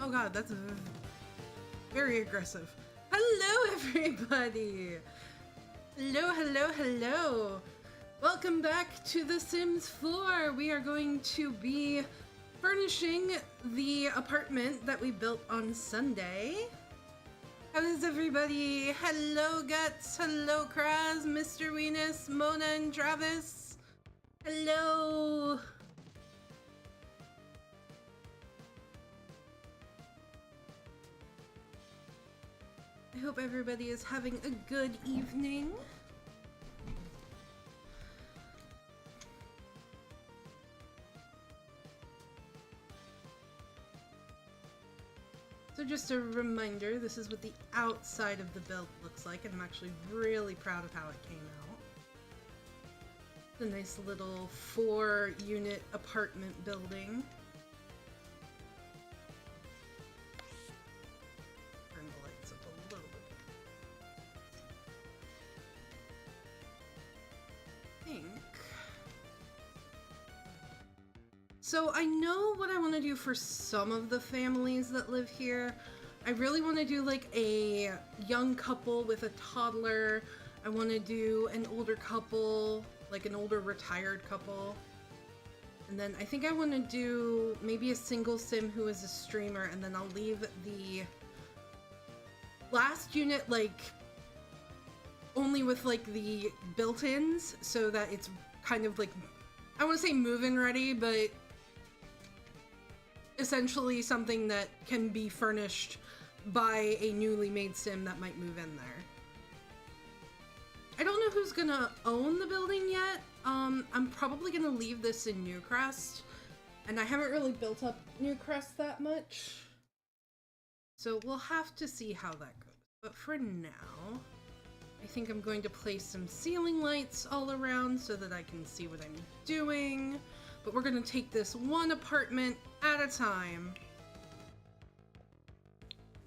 Oh god, that's very aggressive. Hello, everybody! Hello, hello, hello! Welcome back to The Sims 4! We are going to be furnishing the apartment that we built on Sunday. How is everybody? Hello, Guts! Hello, Kraz, Mr. Weenus, Mona, and Travis! Hello! I hope everybody is having a good evening. So just a reminder, this is what the outside of the build looks like, and I'm actually really proud of how it came out. It's a nice little 4-unit apartment building. Turn the lights up a little bit. I think. So I know what I want to do for some of the families that live here. I really want to do like a young couple with a toddler. I want to do an older couple, like an older retired couple. And then I think I want to do maybe a single sim who is a streamer, and then I'll leave the last unit like only with like the built-ins so that it's kind of like, I want to say move-in ready, but essentially something that can be furnished by a newly made sim that might move in there. I don't know who's gonna own the building yet. I'm probably gonna leave this in Newcrest, and I haven't really built up Newcrest that much. So we'll have to see how that goes. But for now, I think I'm going to place some ceiling lights all around so that I can see what I'm doing. But we're gonna take this one apartment at a time.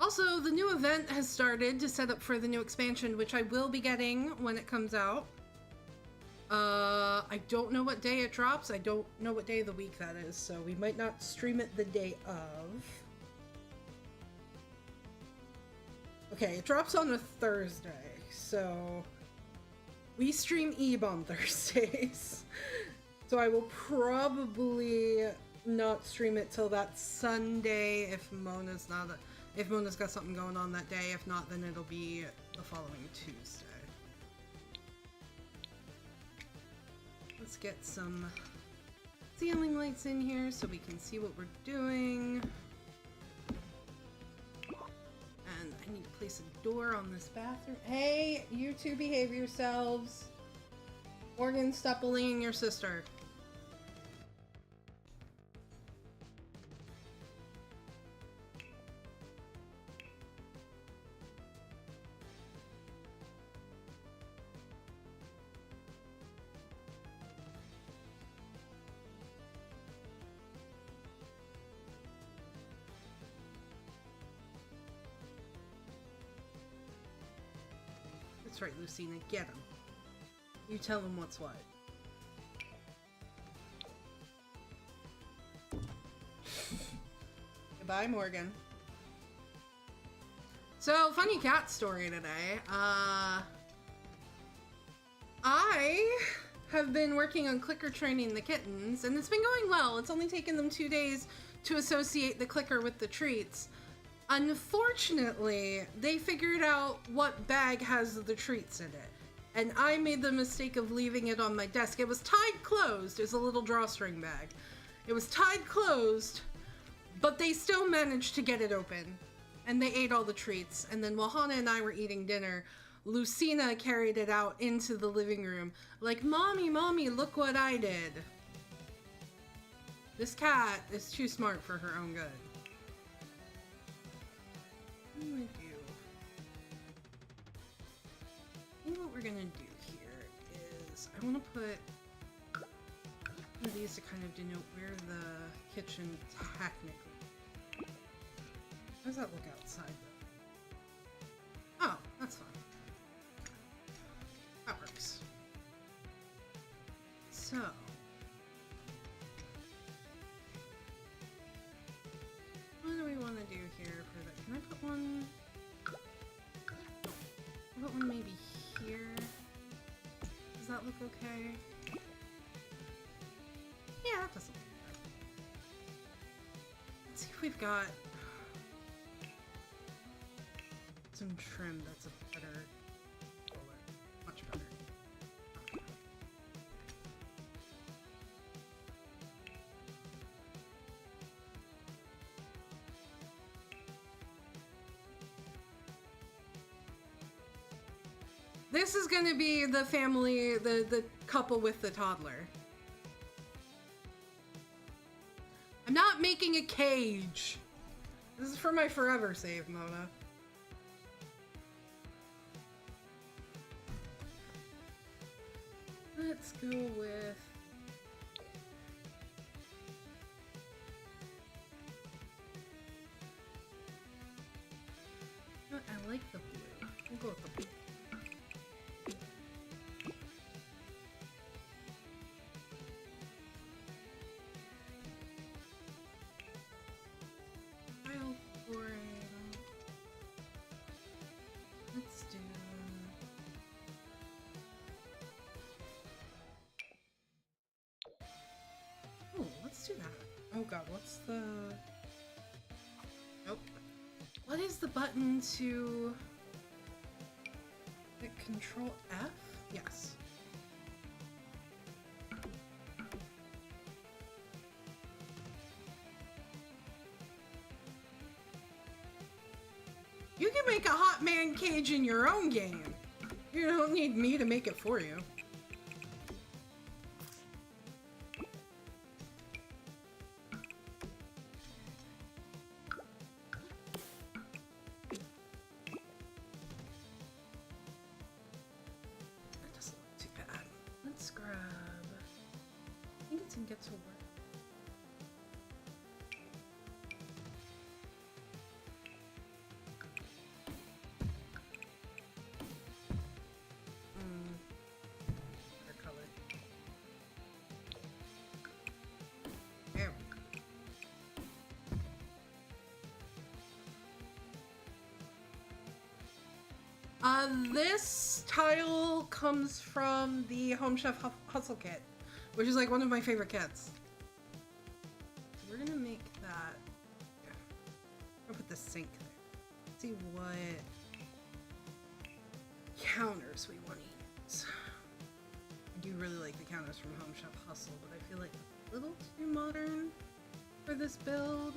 Also, the new event has started to set up for the new expansion, which I will be getting when it comes out. I don't know what day it drops. I don't know what day of the week that is, so we might not stream it the day of. Okay, it drops on a Thursday, so we stream Eve on Thursdays. So I will probably not stream it till that Sunday if Mona's got something going on that day. If not, then it'll be the following Tuesday. Let's get some ceiling lights in here so we can see what we're doing. And I need to place a door on this bathroom. Hey, you two behave yourselves. Morgan, stop bullying your sister. That's right, Lucina, get him. You tell him what's what. Goodbye, Morgan. So, funny cat story today. I have been working on clicker training the kittens, and it's been going well. It's only taken them 2 days to associate the clicker with the treats. Unfortunately, they figured out what bag has the treats in it, and I made the mistake of leaving it on my desk. It was tied closed. It was a little drawstring bag. It was tied closed, but they still managed to get it open, and they ate all the treats. And then while Hannah and I were eating dinner, Lucina carried it out into the living room, like, "Mommy, Mommy, look what I did." This cat is too smart for her own good. What do I do? I think what we're gonna do here is I want to put one of these to kind of denote where the kitchen technically. How does that look outside though? Oh, that's fine. That works. So what do we want to do that look okay? Yeah, that doesn't look bad. Let's see if we've got some trim that's a better color. Much better. This is gonna be the family, the couple with the toddler. I'm not making a cage. This is for my forever save, Mona. Let's go with... I like the blue. We'll go with the blue. Let's do... Oh, let's do that. Oh god, what's the... Nope. What is the button to... Hit Control F? Yes. You can make a hot man cage in your own game. You don't need me to make it for you. That doesn't look too bad. Let's grab... I think it's in Get to Work. This tile comes from the Home Chef Hustle kit, which is like one of my favorite kits. So we're gonna make that. I'll put the sink there. Let's see what counters we want to use. I do really like the counters from Home Chef Hustle, but I feel like a little too modern for this build.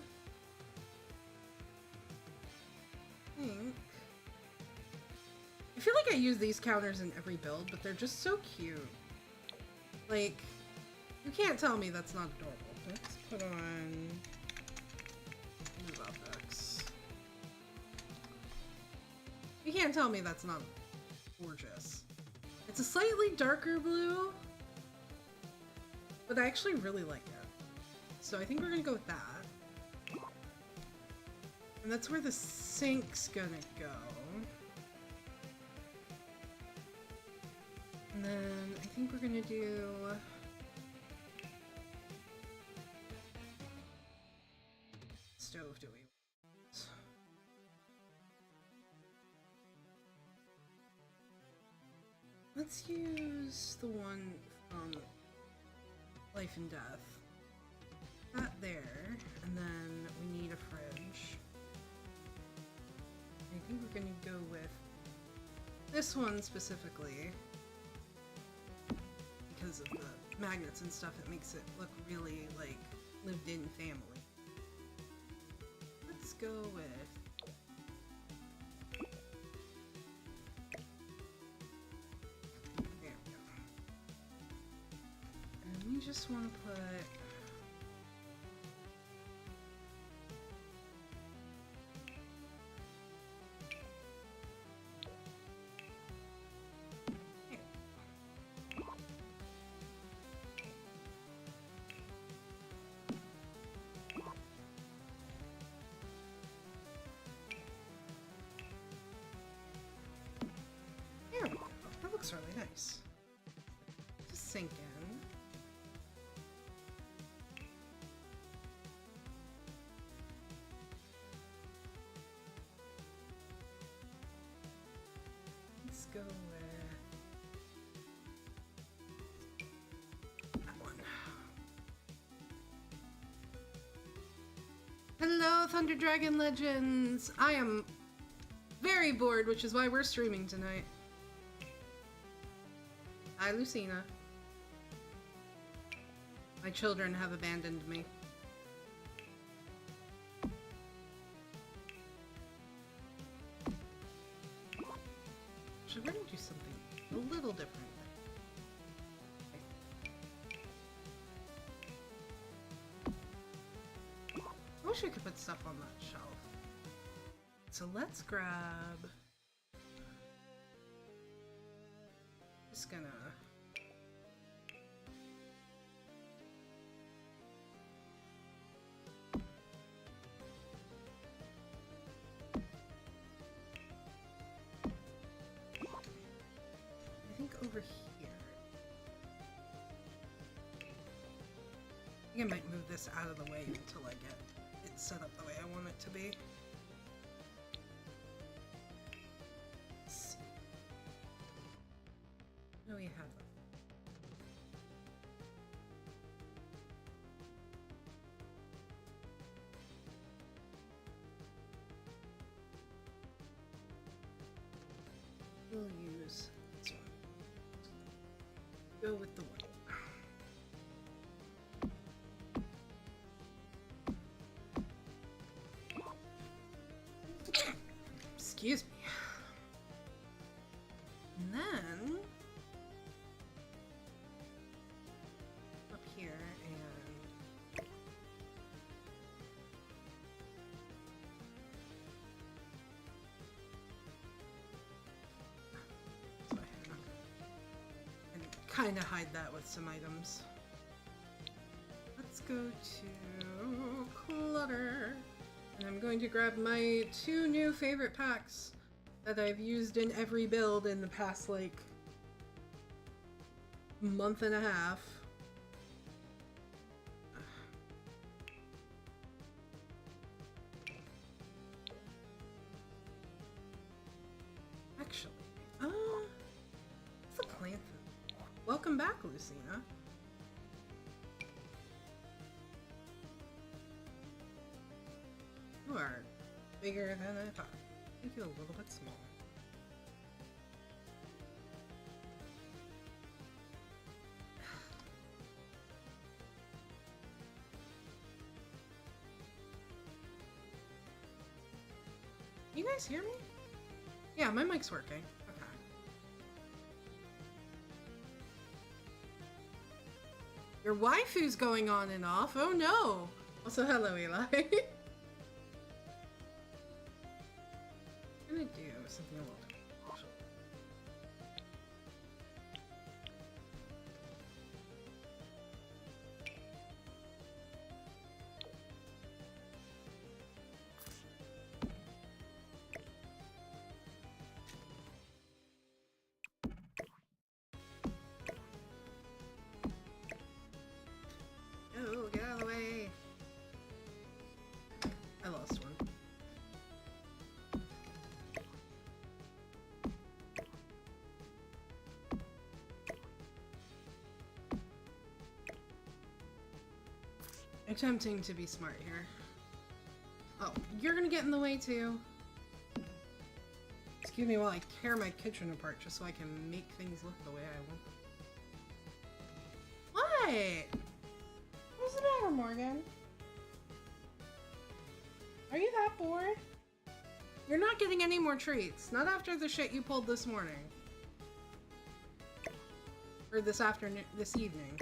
I feel like I use these counters in every build, but they're just so cute. Like, you can't tell me that's not adorable. Let's put on Move Objects. You can't tell me that's not gorgeous. It's a slightly darker blue, but I actually really like it. So I think we're gonna go with that. And that's where the sink's gonna go. And then I think we're gonna do stove, do we want? Let's use the one from Life and Death. That there, and then we need a fridge. I think we're gonna go with this one specifically. Because of the magnets and stuff, it makes it look really like lived in family. Let's go with there we go. And we just want to put really nice. Just sink in. Let's go with Hello, Thunder Dragon Legends! I am very bored, which is why we're streaming tonight. Hi, Lucina. My children have abandoned me. So we're gonna do something a little different. I wish we could put stuff on that shelf. So let's grab... Just gonna... I think over here. I think I might move this out of the way until I get it set up the way I want it to be. Let's see. No, we have them. We'll use this one. Go with the one. Excuse me. And then up here and kind of hide that with some items. Let's go to clutter. And I'm going to grab my 2 new favorite packs that I've used in every build in the past, like, month and a half. Actually, what's the plant? Welcome back, Lucina. You are bigger than I thought. I think you're a little bit smaller. You guys hear me? Yeah, my mic's working. Okay. Your waifu's going on and off. Oh no! Also, hello, Eli. I'm gonna do something a little special. Oh, get out of the way. I lost one. Attempting to be smart here. Oh, you're gonna get in the way too. Excuse me while I tear my kitchen apart just so I can make things look the way I want. What? What's the matter, Morgan? Are you that bored? You're not getting any more treats. Not after the shit you pulled this morning. Or this afternoon, this evening.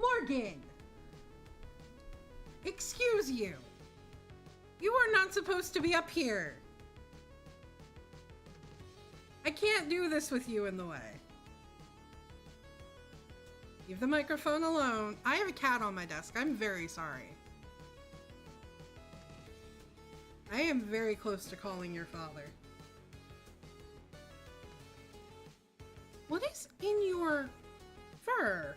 Morgan! Excuse you! You are not supposed to be up here! I can't do this with you in the way. Leave the microphone alone. I have a cat on my desk. I'm very sorry. I am very close to calling your father. What is in your fur?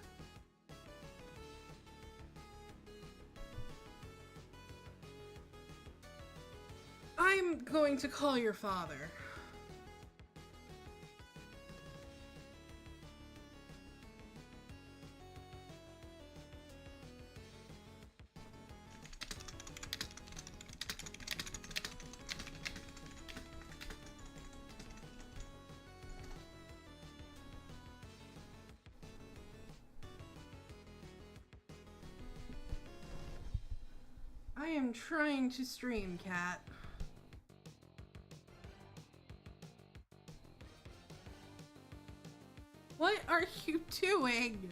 I'm going to call your father. I am trying to stream, cat. What are you doing?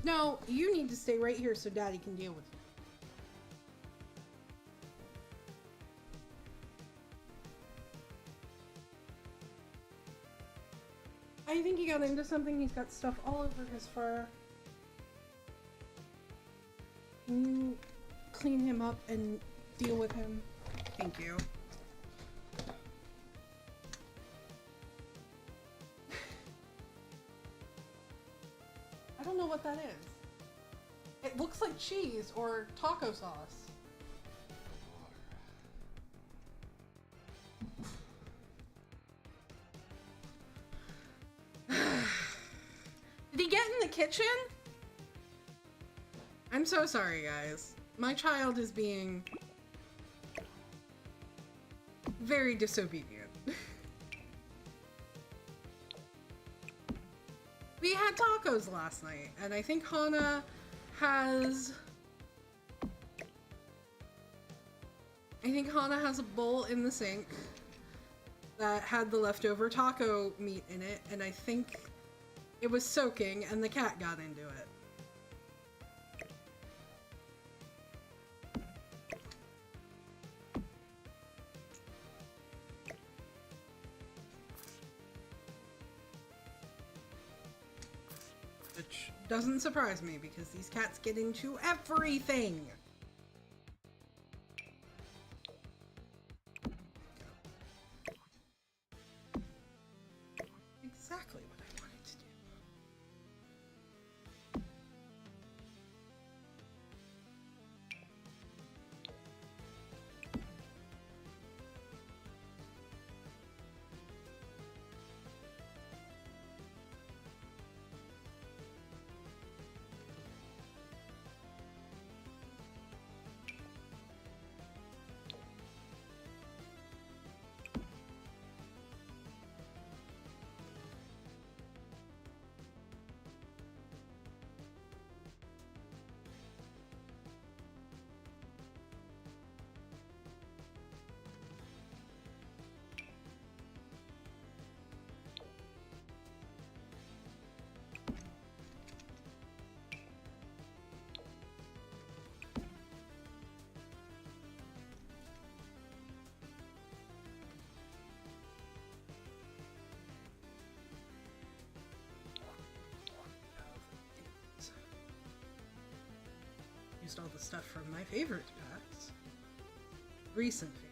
No, you need to stay right here so Daddy can deal with you. I think he got into something. He's got stuff all over his fur. Can you clean him up and deal with him? Thank you. I don't know what that is. It looks like cheese or taco sauce. Did he get in the kitchen? I'm so sorry, guys. My child is being very disobedient. We had tacos last night, and I think Hana has... a bowl in the sink that had the leftover taco meat in it, and I think it was soaking, and the cat got into it. Which doesn't surprise me, because these cats get into everything! Exactly what I wanted to do. Used all the stuff from my favorite packs. Recent favorite.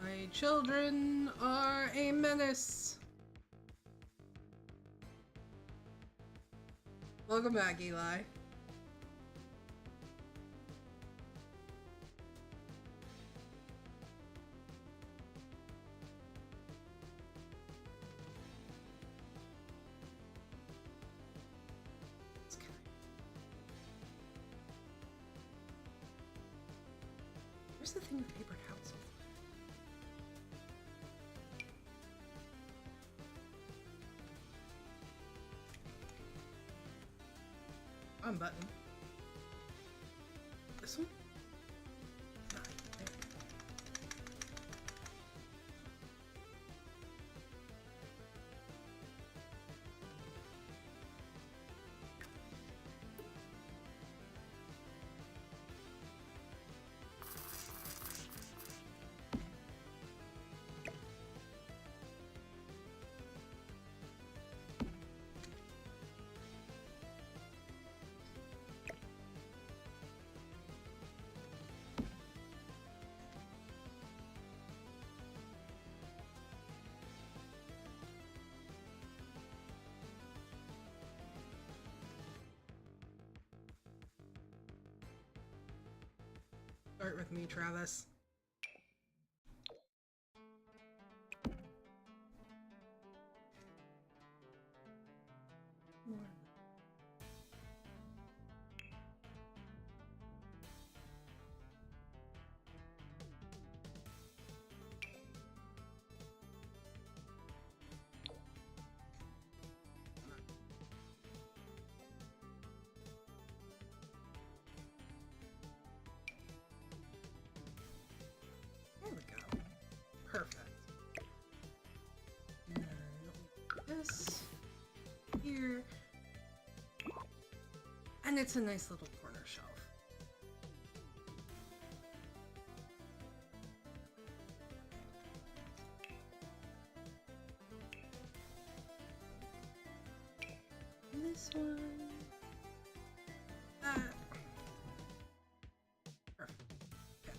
My children are a menace. Welcome back, Eli. Where's the thing with paper towels? Unbutton. This one? Ah, there. Start with me, Travis. More. There we go. Perfect. And then this here. And it's a nice little corner shelf. This one. Perfect. Okay.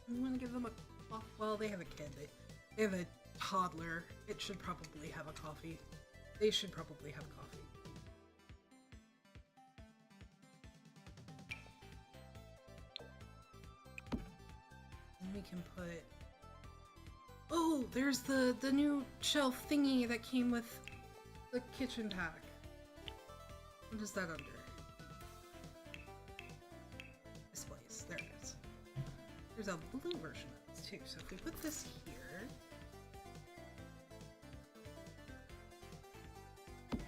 I'm gonna give them a well, they have a kid. They have a toddler. It should probably have a coffee. They should probably have coffee. And we can put... Oh, there's the new shelf thingy that came with the kitchen pack. What is that under? Displays. There it is. There's a blue version of this too. So if we put this here...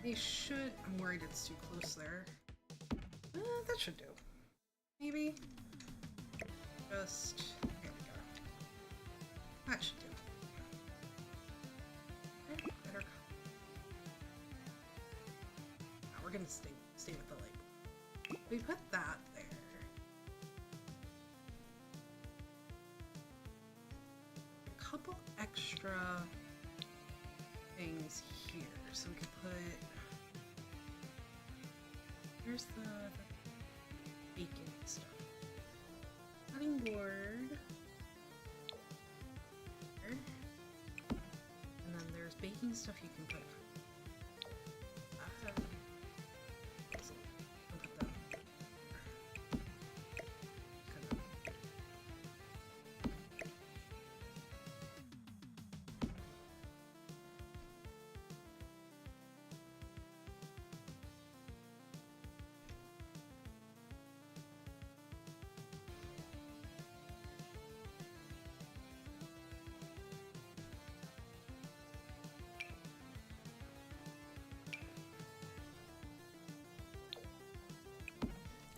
They should... I'm worried it's too close there. That should do. Maybe. Just... There we go. That should do. Okay, better. Now we're gonna stay with the label. We put that there. A couple extra things here. So we could put... Here's the baking stuff. Cutting board. There. And then there's baking stuff you can put. I'll put them.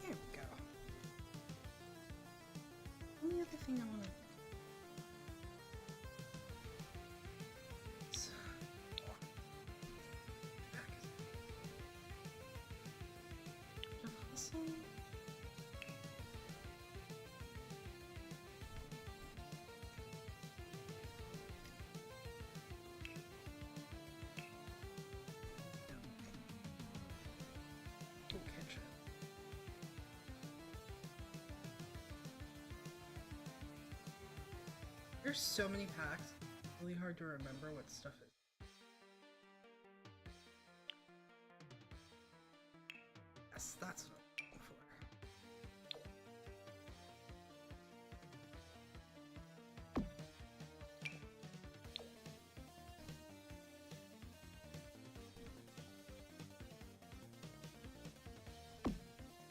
There we go. Only other thing I want to... There's so many packs, it's really hard to remember what stuff is. Yes, that's what I'm looking for.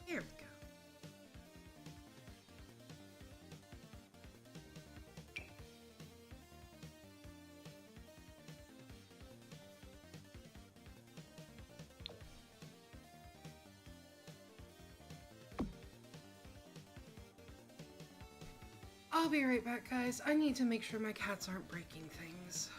Here we go. I'll be right back, guys. I need to make sure my cats aren't breaking things.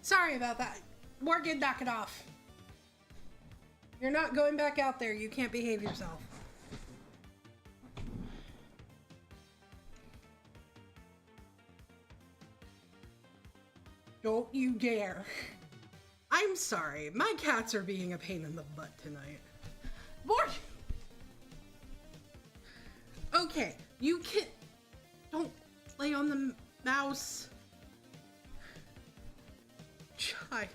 Sorry about that. Morgan, knock it off. You're not going back out there. You can't behave yourself. Don't you dare. I'm sorry. My cats are being a pain in the butt tonight. Morgan! Okay, you can't... Don't lay on the mouse. Child.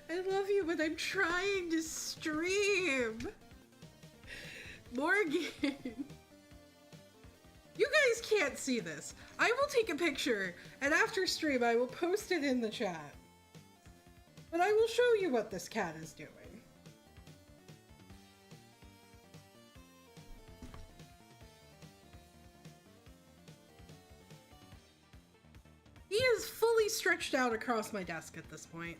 I love you, but I'm trying to stream. Morgan. You guys can't see this. I will take a picture, and after stream, I will post it in the chat. But I will show you what this cat is doing. He is fully stretched out across my desk at this point.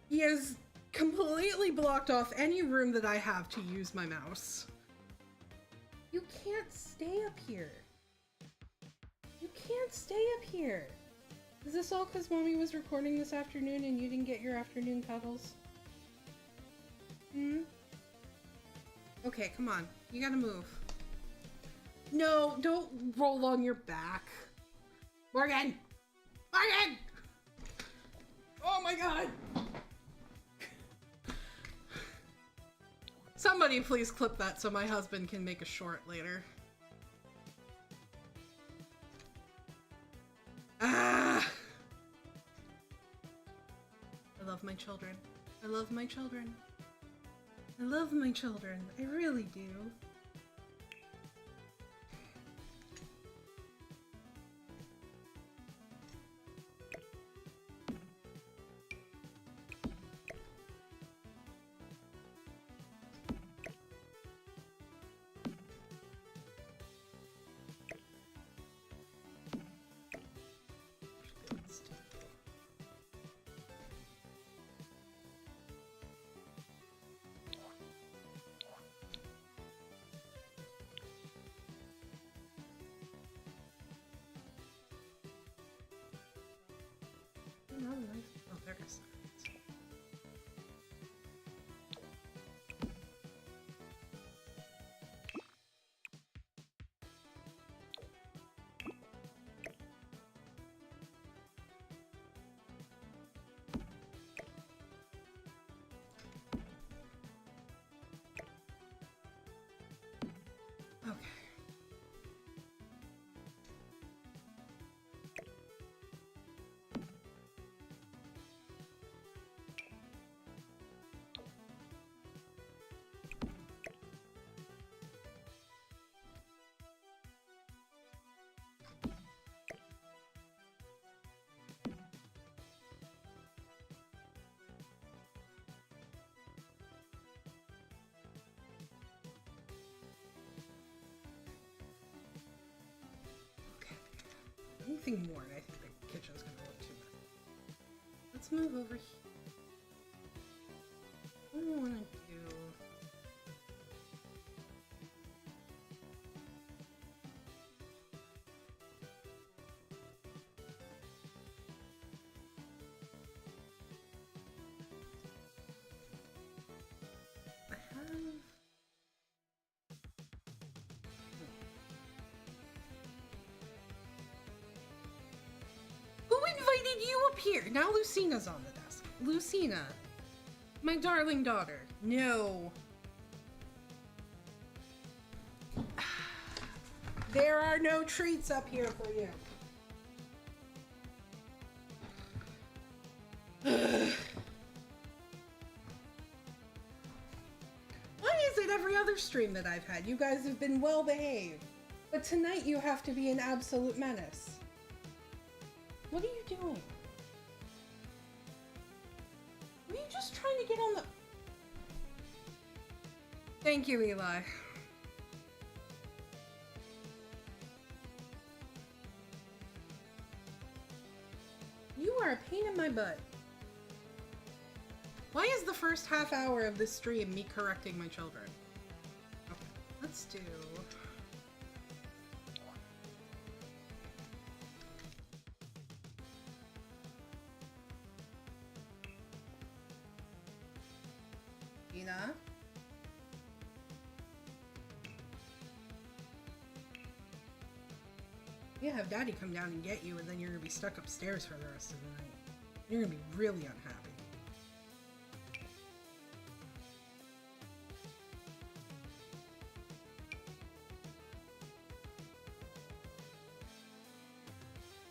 He has completely blocked off any room that I have to use my mouse. You can't stay up here. You can't stay up here. Is this all because Mommy was recording this afternoon and you didn't get your afternoon cuddles? Okay, come on. You gotta move. No, don't roll on your back. Morgan! Morgan! Oh my god! Somebody please clip that so my husband can make a short later. Ah! I love my children. I love my children. I love my children. I really do. Oh, there it is. Okay. Anything more, and I think the kitchen's gonna look too messy. Let's move over here. What do I want to do? I have... Invited you up here. Now Lucina's on the desk. Lucina, my darling daughter. No. There are no treats up here for you. other stream that I've had. You guys have been well behaved. But tonight you have to be an absolute menace. What are you doing? Were you just trying to get on the... Thank you, Eli. You are a pain in my butt. Why is the first half hour of this stream me correcting my children? Okay, let's do... Ina? You have Daddy come down and get you, and then you're gonna be stuck upstairs for the rest of the night. You're gonna be really unhappy.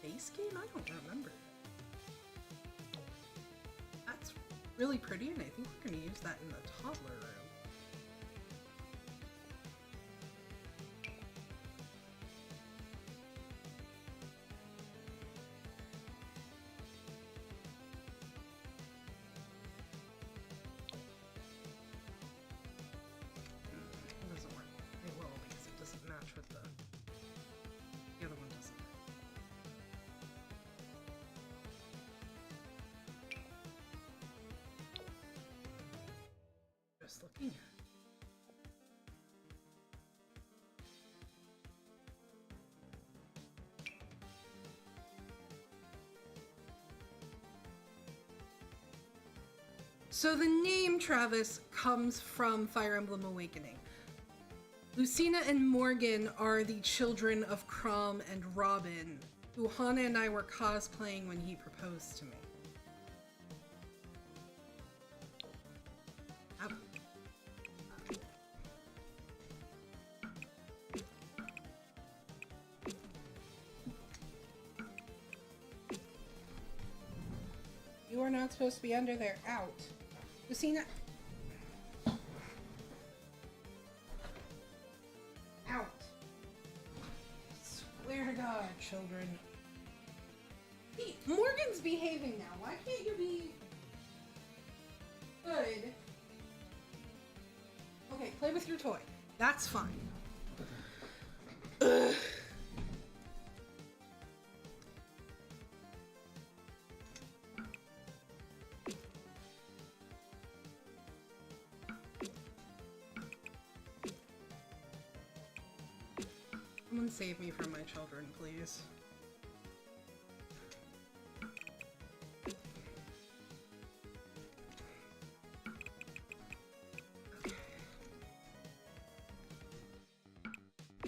Base game? I don't remember. That's really pretty, and I think we're gonna use that in the toddler room. It doesn't work. It will, because it doesn't match with the other one doesn't. Just looking at it. So the name Travis comes from Fire Emblem Awakening. Lucina and Morgan are the children of Crom and Robin, who Hana and I were cosplaying when he proposed to me. Ow. You are not supposed to be under there. Out. Lucina. Out. Swear to God, children. Hey, Morgan's behaving now. Why can't you be good? Okay, play with your toy. That's fine. Ugh. Someone save me from my children, please. Okay. I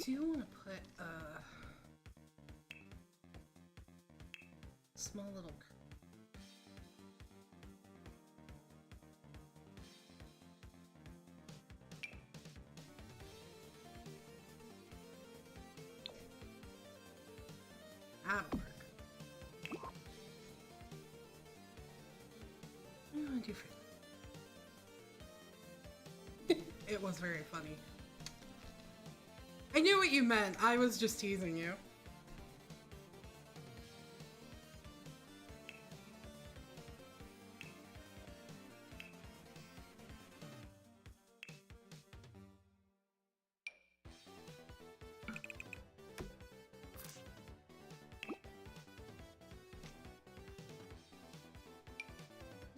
do want to put a small little... That'll work. I do feel it was very funny. I knew what you meant. I was just teasing you.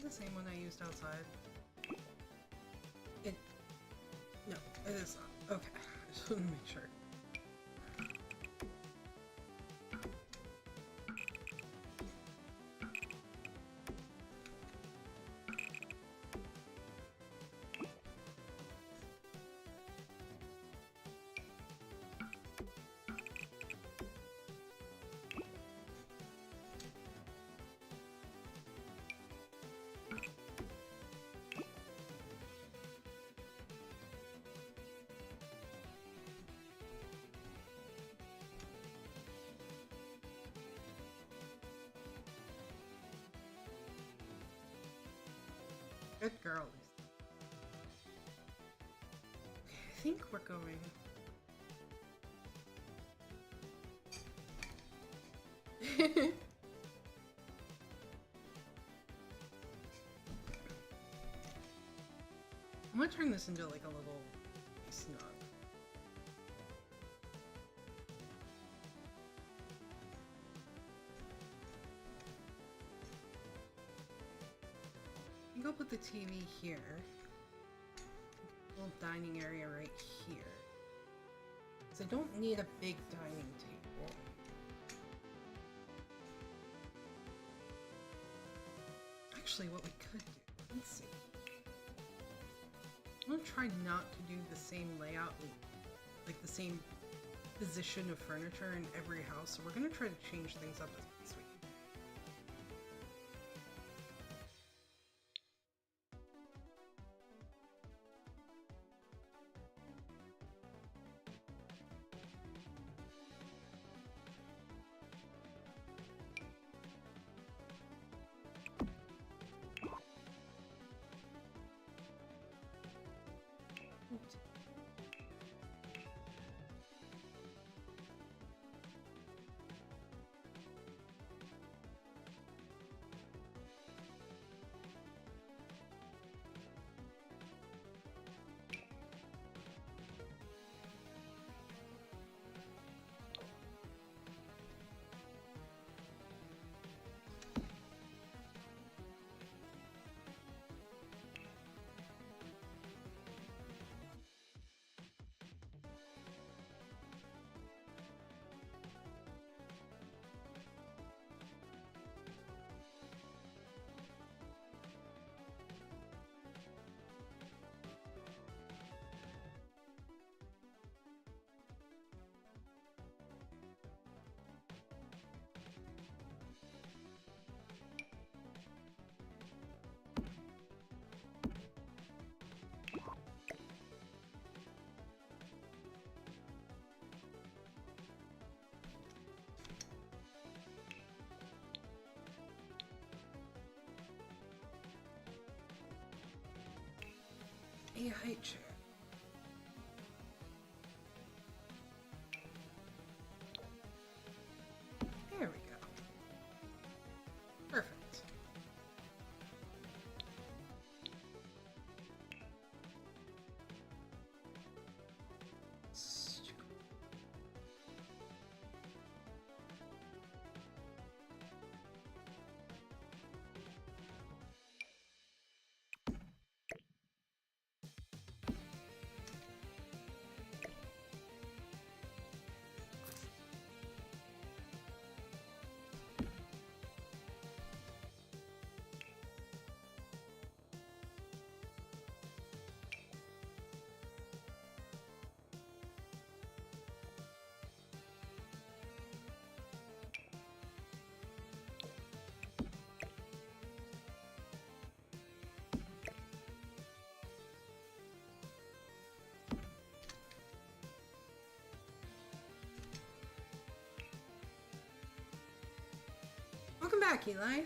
The same one I used outside. No, it is not. Okay, I just want to make sure. Good girl, Lisa. think we're going. I'm gonna turn this into like a little snug. I think I'll put the TV here. Little dining area right here. So I don't need a big dining table. Actually, what we could do, let's see. I'm gonna try not to do the same layout, like the same position of furniture in every house. So we're gonna try to change things up as best we can. A height chair. There we go. Perfect. Welcome back, Eli.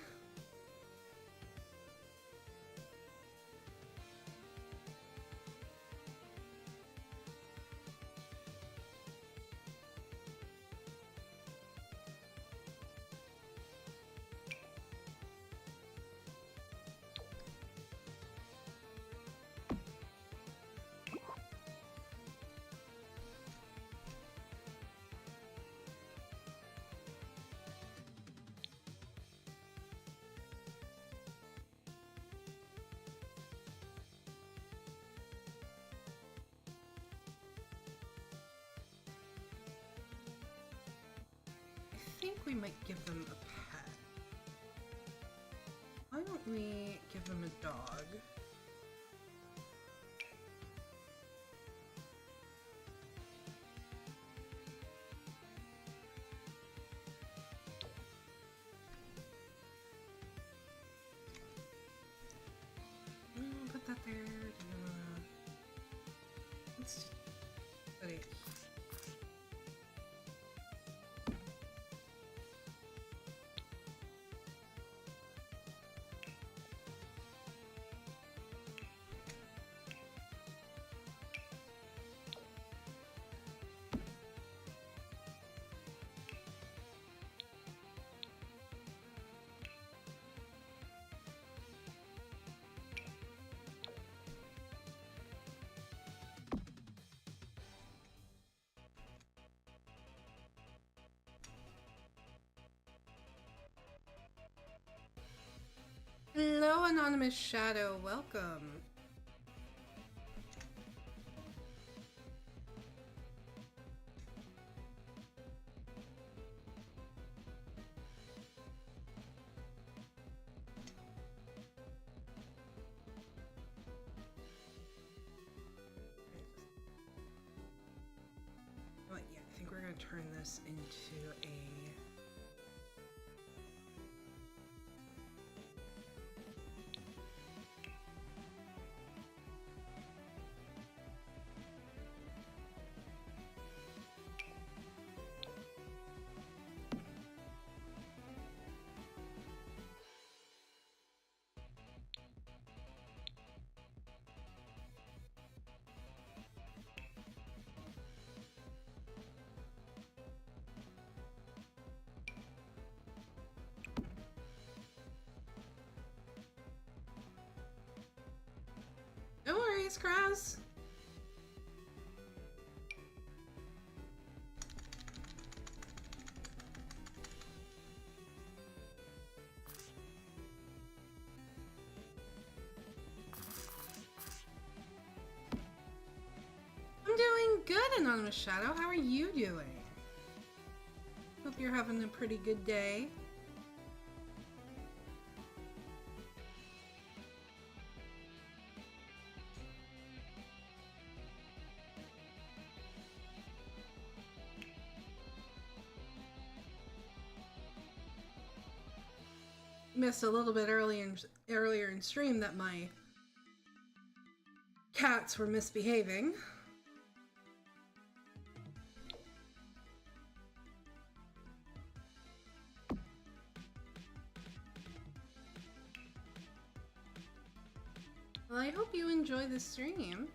I think we might give them a pet. Why don't we give them a dog? Put that there. Do you wanna... Let's just put it. Hello, Anonymous Shadow. Welcome. Well, yeah, I think we're going to turn this into a... No worries, Kraz. I'm doing good, Anonymous Shadow. How are you doing? Hope you're having a pretty good day. Missed a little bit earlier in stream that my cats were misbehaving. Well, I hope you enjoy the stream.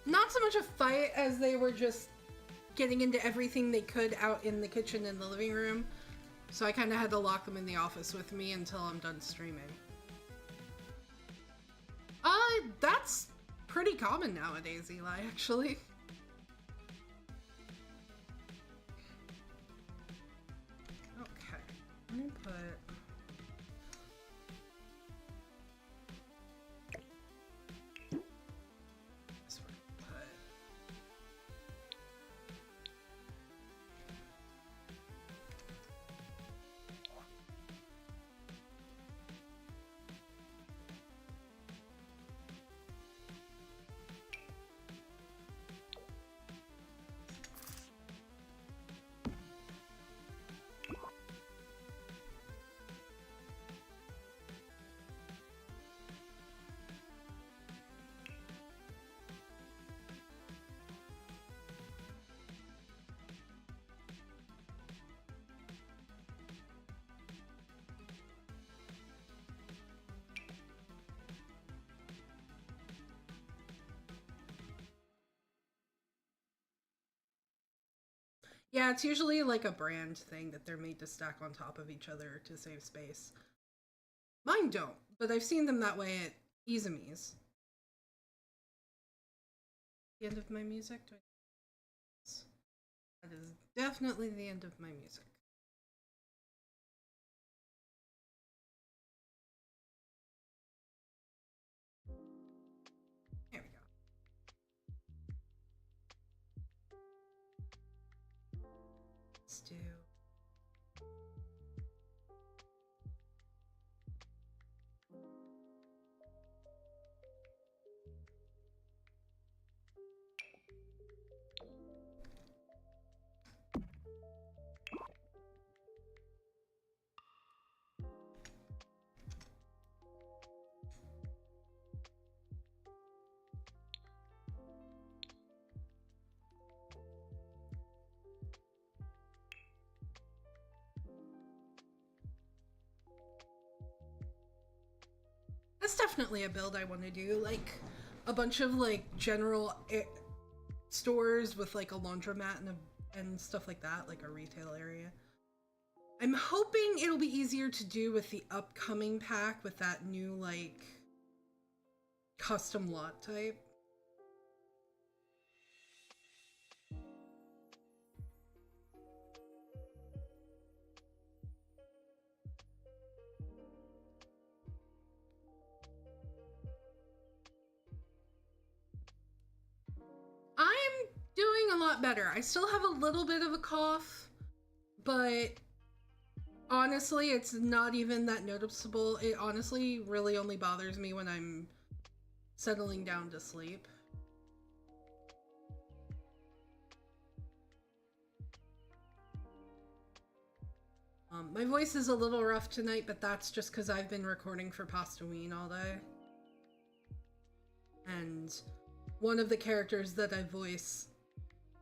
Not so much a fight as they were just getting into everything they could out in the kitchen and the living room. So I kind of had to lock them in the office with me until I'm done streaming. That's pretty common nowadays, Eli, actually. Okay, let me put... Yeah, it's usually like a brand thing that they're made to stack on top of each other to save space. Mine don't, but I've seen them that way at Izumi's. The end of my music? That is definitely the end of my music. There we go. Let's do... That's definitely a build I want to do, like a bunch of like general stores with like a laundromat and a and stuff like that, like a retail area. I'm hoping it'll be easier to do with the upcoming pack with that new, like, custom lot type. I'm doing a lot better. I still have a little bit of a cough, but honestly, it's not even that noticeable. It honestly really only bothers me when I'm settling down to sleep. My voice is a little rough tonight, but that's just because I've been recording for Pastaween all day. And one of the characters that I voice,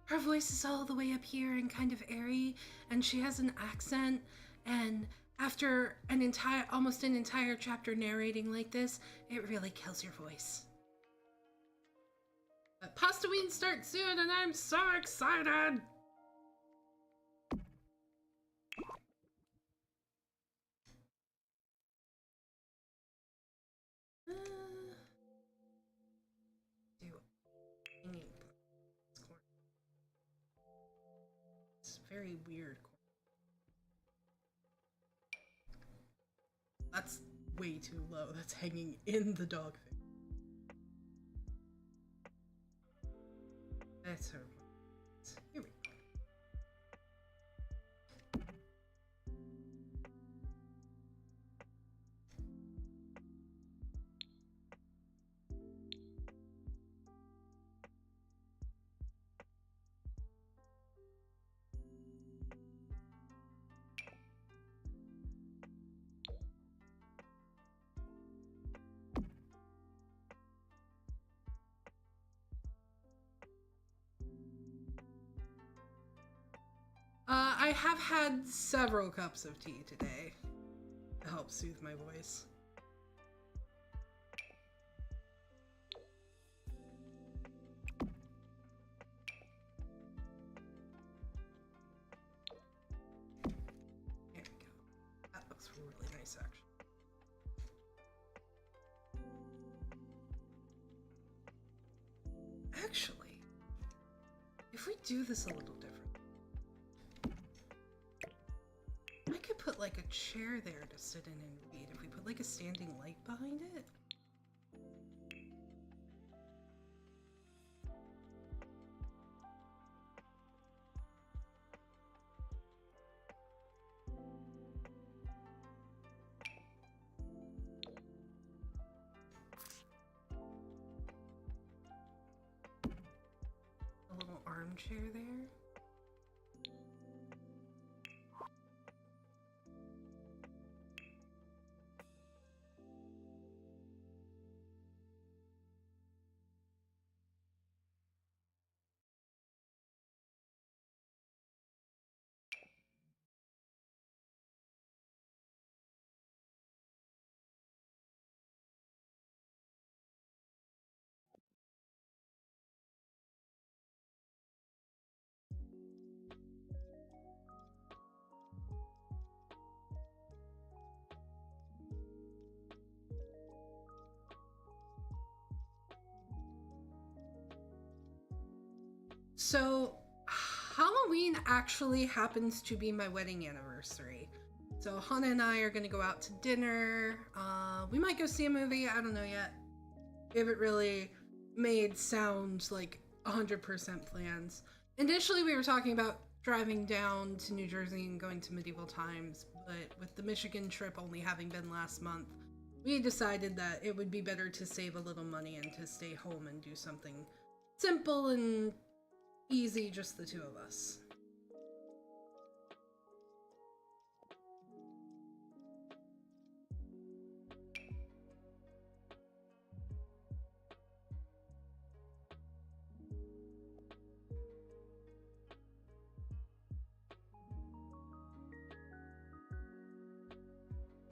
her voice is all the way up here and kind of airy, and she has an accent, and after almost an entire chapter narrating like this, it really kills your voice. But Pastaween starts soon, and I'm so excited! It's very weird. That's way too low. That's hanging in the dog food. That's her. Here we go. I have had several cups of tea today to help soothe my voice. There we go. That looks really nice, actually. Actually, if we do this a little different, I could put like a chair there to sit in and read if we put like a standing light behind it. A little armchair there. So, Halloween actually happens to be my wedding anniversary. So, Hana and I are gonna go out to dinner. We might go see a movie, I don't know yet. We haven't really made sound like 100% plans. Initially, we were talking about driving down to New Jersey and going to medieval times, but with the Michigan trip only having been last month, we decided that it would be better to save a little money and to stay home and do something simple and easy, just the two of us.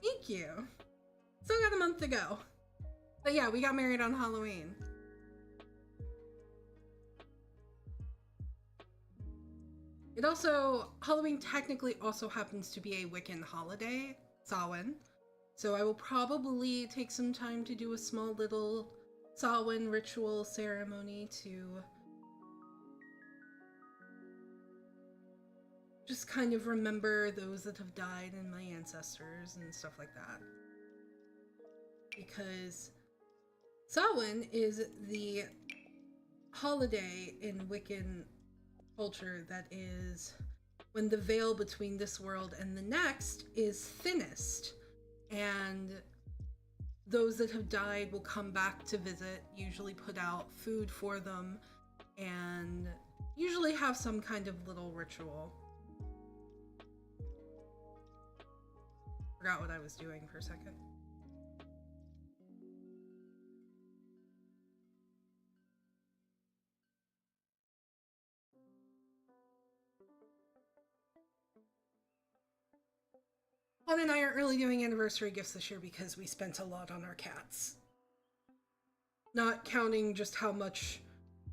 Thank you. Still got a month to go. But yeah, we got married on Halloween. It also, Halloween technically also happens to be a Wiccan holiday, Samhain. So I will probably take some time to do a small little Samhain ritual ceremony to just kind of remember those that have died and my ancestors and stuff like that. Because Samhain is the holiday in Wiccan culture that is when the veil between this world and the next is thinnest, and those that have died will come back to visit, usually put out food for them, and usually have some kind of little ritual. Forgot what I was doing for a second. Juan and I aren't really doing anniversary gifts this year because we spent a lot on our cats. Not counting just how much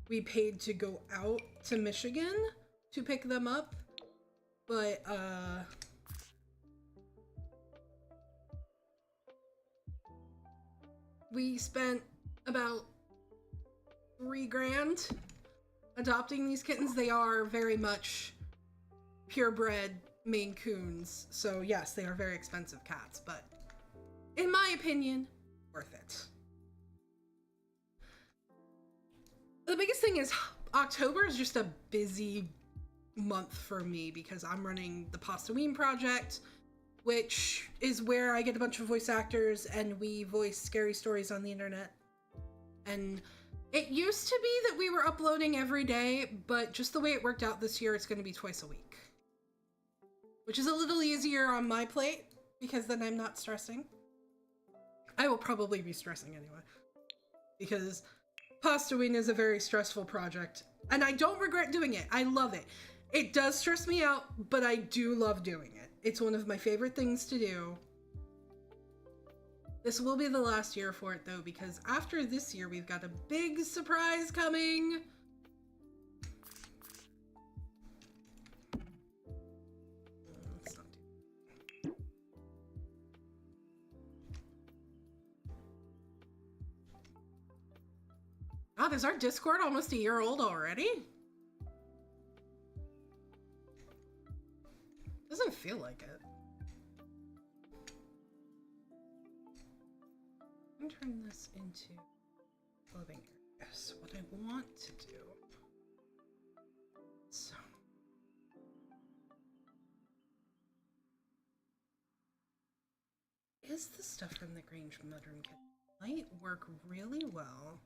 we paid to go out to Michigan to pick them up. But, we spent about $3,000 adopting these kittens. They are very much purebred Maine Coons, so yes, they are very expensive cats, but in my opinion, worth it. The biggest thing is October is just a busy month for me because I'm running the Pastaween project, which is where I get a bunch of voice actors and we voice scary stories on the internet. And it used to be that we were uploading every day, but just the way it worked out this year, it's going to be twice a week. Which is a little easier on my plate, because then I'm not stressing. I will probably be stressing anyway. Because Pastaween is a very stressful project. And I don't regret doing it. I love it. It does stress me out, but I do love doing it. It's one of my favorite things to do. This will be the last year for it, though, because after this year, we've got a big surprise coming. God, is our Discord almost a year old already? Doesn't feel like it. I'm gonna turn this into living area. Yes, what I want to do. So. Is the stuff from the Grange Mudroom Kit might work really well.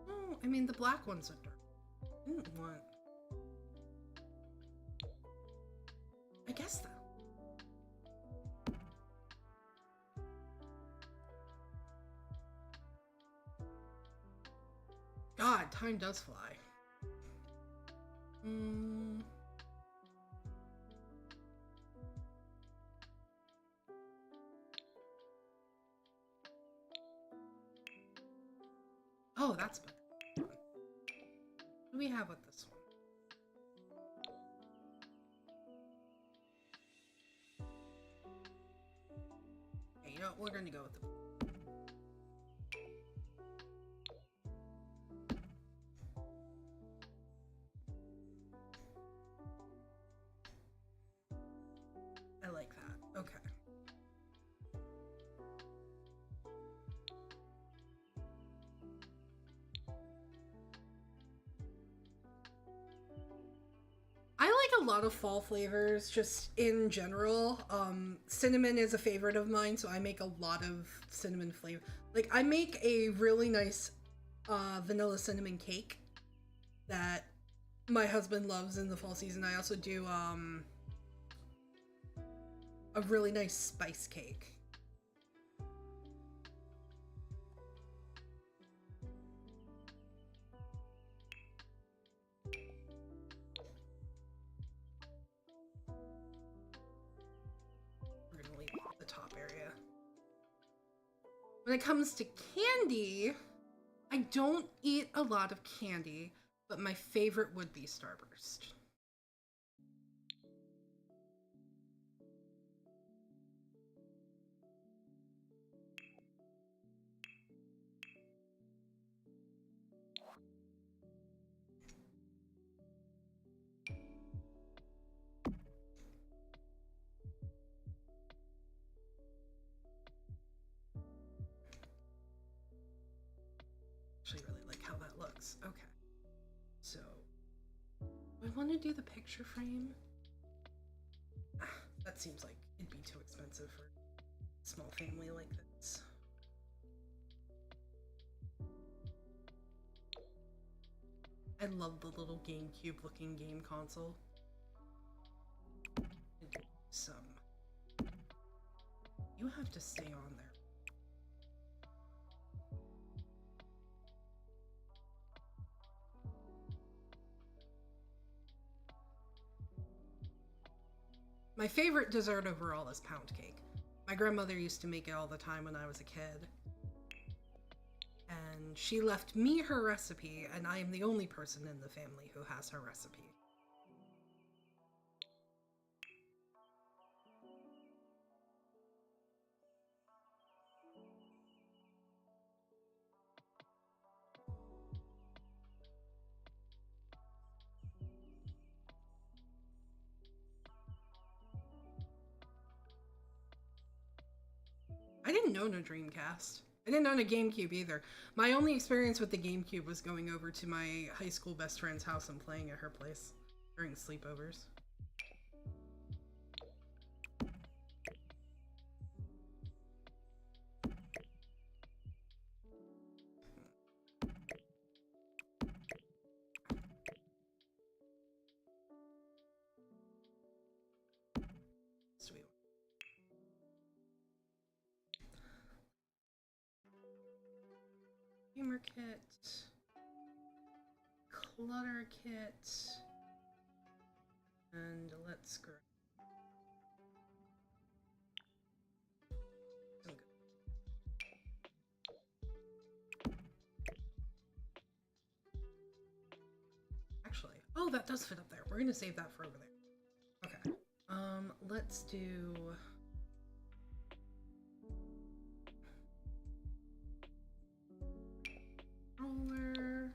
Oh, I mean, the black ones are dark. I didn't want... I guess that. God, time does fly. Oh, that's better. What do we have with this one? Okay, you know what? We're gonna go with the... I like that. Okay. I like a lot of fall flavors just in general. Cinnamon is a favorite of mine, so I make a lot of cinnamon flavor. Like, I make a really nice vanilla cinnamon cake that my husband loves in the fall season. I also do a really nice spice cake. When it comes to candy, I don't eat a lot of candy, but my favorite would be Starburst. Actually really like how that looks. Okay. So, I want to do the picture frame. That seems like it'd be too expensive for a small family like this. I love the little GameCube looking game console. Some. You have to stay on there. My favorite dessert overall is pound cake. My grandmother used to make it all the time when I was a kid. And she left me her recipe, and I am the only person in the family who has her recipe. I didn't own a Dreamcast. I didn't own a GameCube either. My only experience with the GameCube was going over to my high school best friend's house and playing at her place during sleepovers. Sweet. Humor kit, clutter kit, and let's grab some good. Actually, oh, that does fit up there. We're gonna save that for over there. Okay. Let's do. Roller.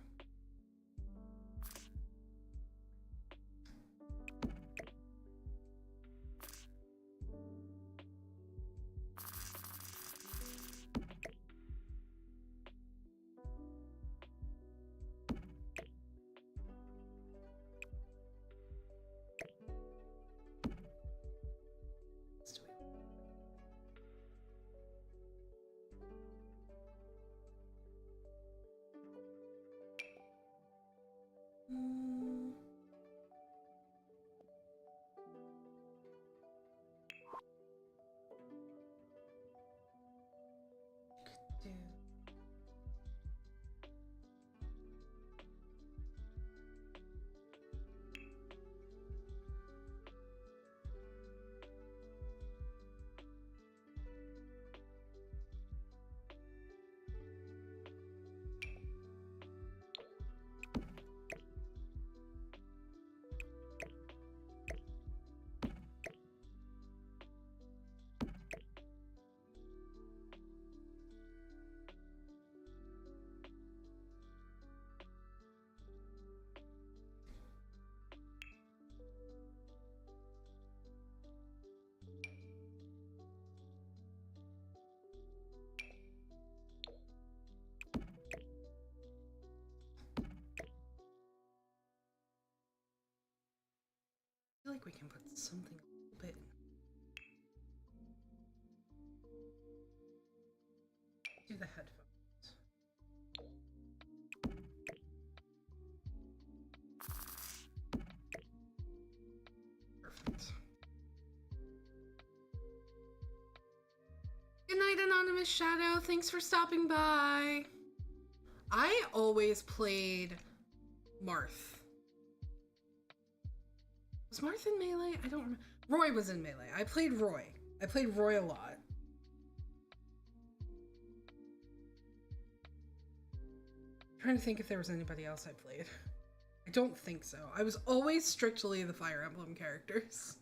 Let's do it. Do. I feel like we can put something a little bit. Do the headphones. Perfect. Good night, Anonymous Shadow. Thanks for stopping by. I always played Marth. Was Marth in Melee? I don't remember. Roy was in Melee. I played Roy. I played Roy a lot. trying to think if there was anybody else I played. I don't think so. I was always strictly the Fire Emblem characters.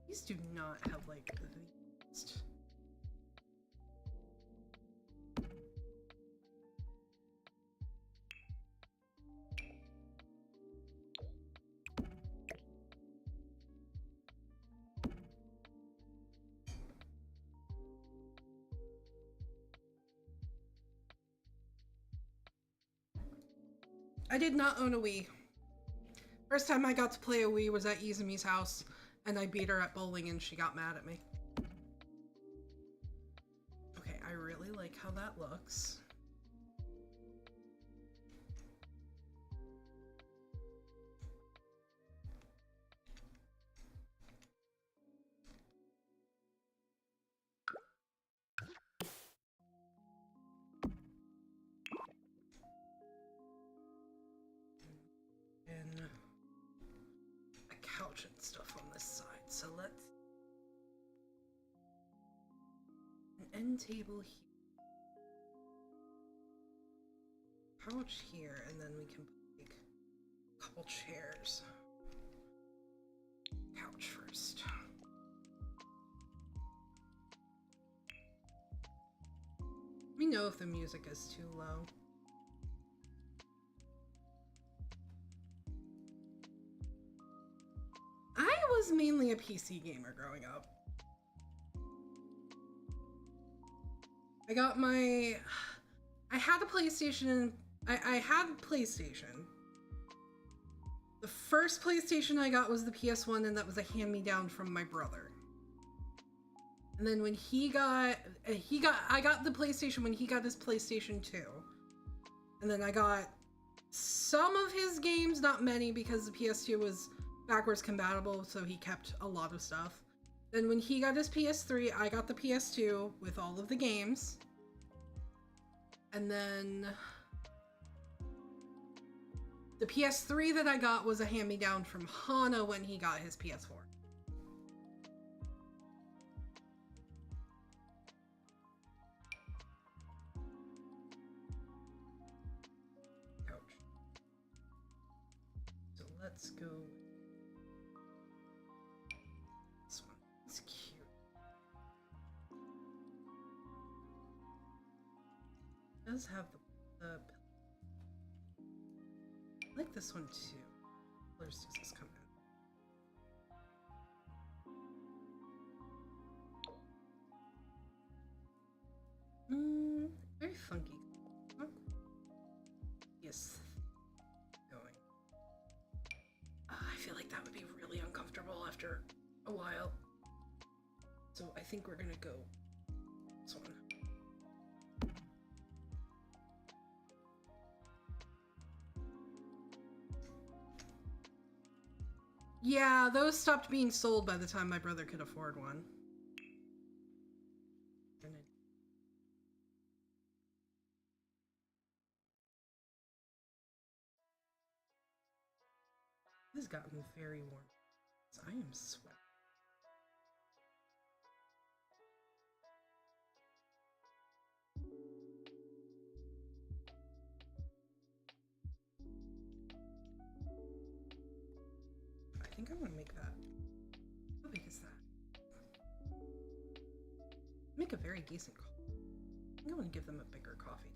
These do not have, like, the least. I did not own a Wii. First time I got to play a Wii was at Izumi's house, and I beat her at bowling and she got mad at me. Okay, I really like how that looks. And a couch and stuff on this side, so let's... An end table here. Couch here, and then we can put, like, a couple chairs. Couch first. Let me know if the music is too low. I was mainly a PC gamer growing up. I had a PlayStation. I had a PlayStation. The first PlayStation I got was the PS1, and that was a hand-me-down from my brother. And then when I got the PlayStation when he got his PlayStation 2. And then I got some of his games, not many, because the PS2 was backwards compatible, so he kept a lot of stuff. Then when he got his PS3, I got the PS2 with all of the games. And then the PS3 that I got was a hand-me-down from Hana when he got his PS4. Couch. So let's go. This one. It's cute. It does have the I like this one too. What colors does this come in? Very funky. Oh. Yes. Going. I feel like that would be really uncomfortable after a while. So I think we're gonna go this one. Yeah, those stopped being sold by the time my brother could afford one. This has gotten very warm. I am sweating. I think I want to make that. How big is that? Make a very decent coffee. I think I want to give them a bigger coffee.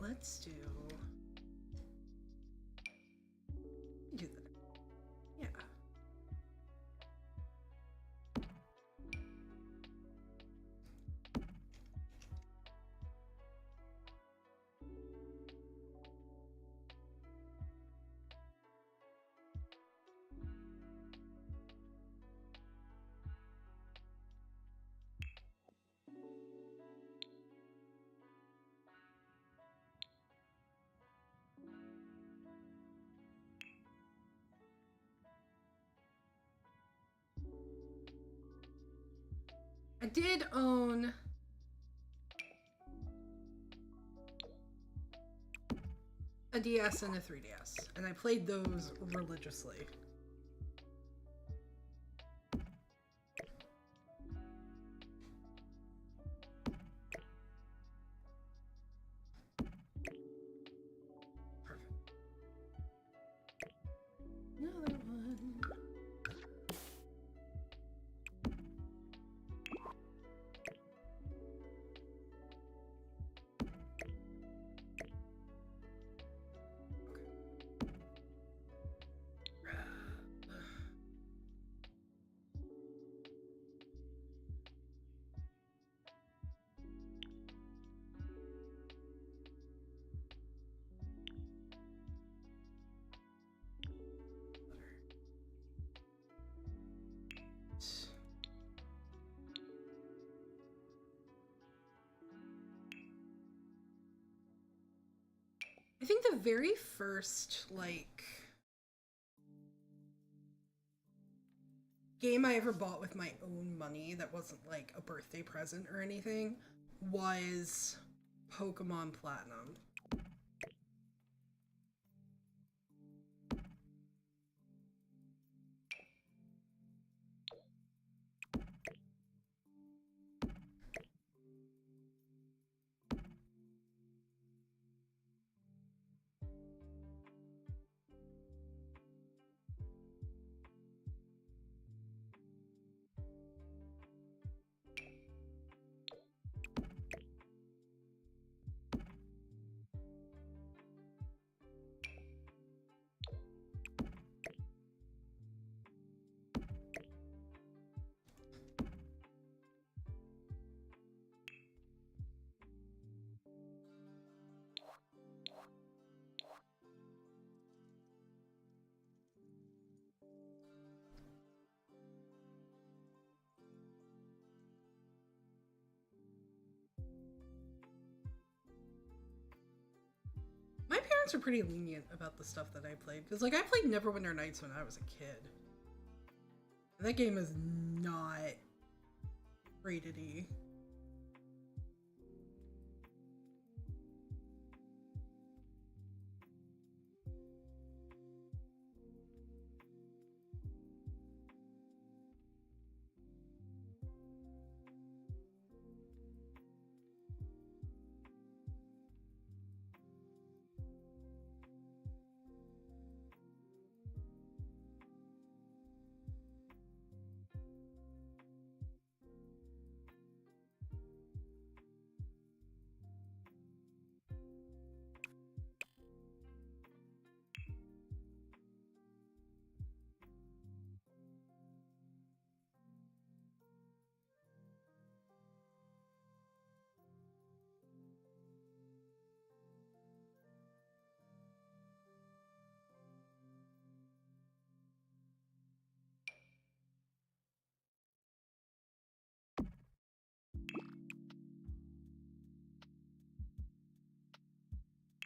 Let's do that. Yeah. I did own a DS and a 3DS, and I played those religiously. Perfect. Another one. I think the very first, like, game I ever bought with my own money that wasn't, like, a birthday present or anything was Pokemon Platinum. My parents are pretty lenient about the stuff that I played, because, like, I played Neverwinter Nights when I was a kid. And that game is not rated E.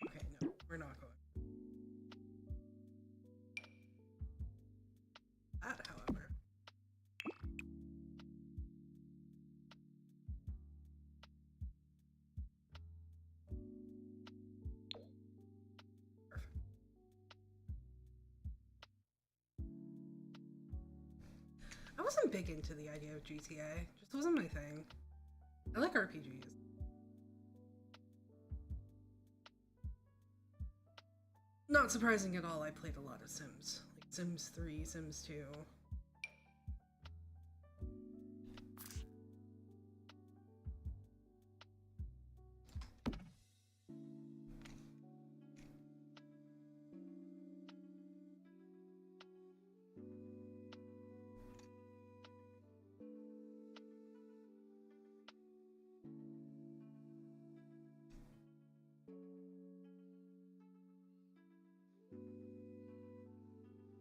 Okay, no, we're not going. That, however. Perfect. I wasn't big into the idea of GTA. Just wasn't my thing. I like RPGs. Not surprising at all, I played a lot of Sims. Like Sims 3, Sims 2.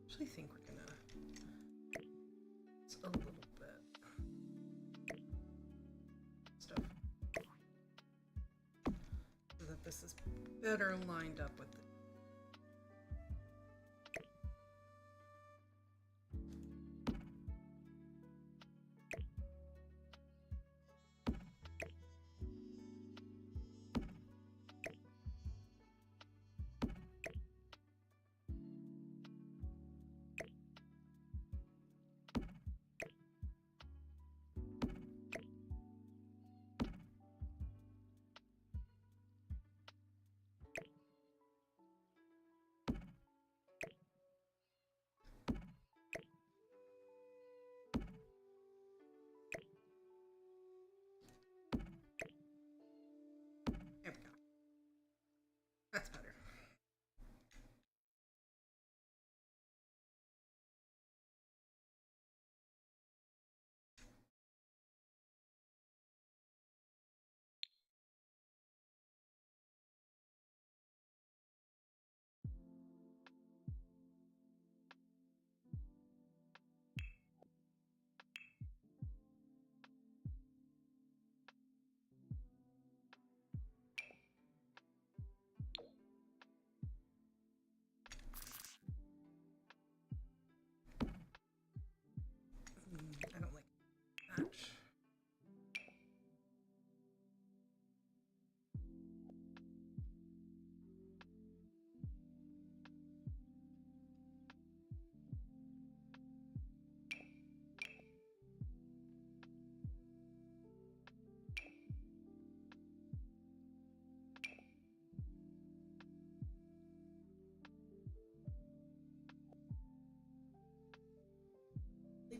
I actually think we're gonna... It's a little bit... stuff. So that this is better lined up with the...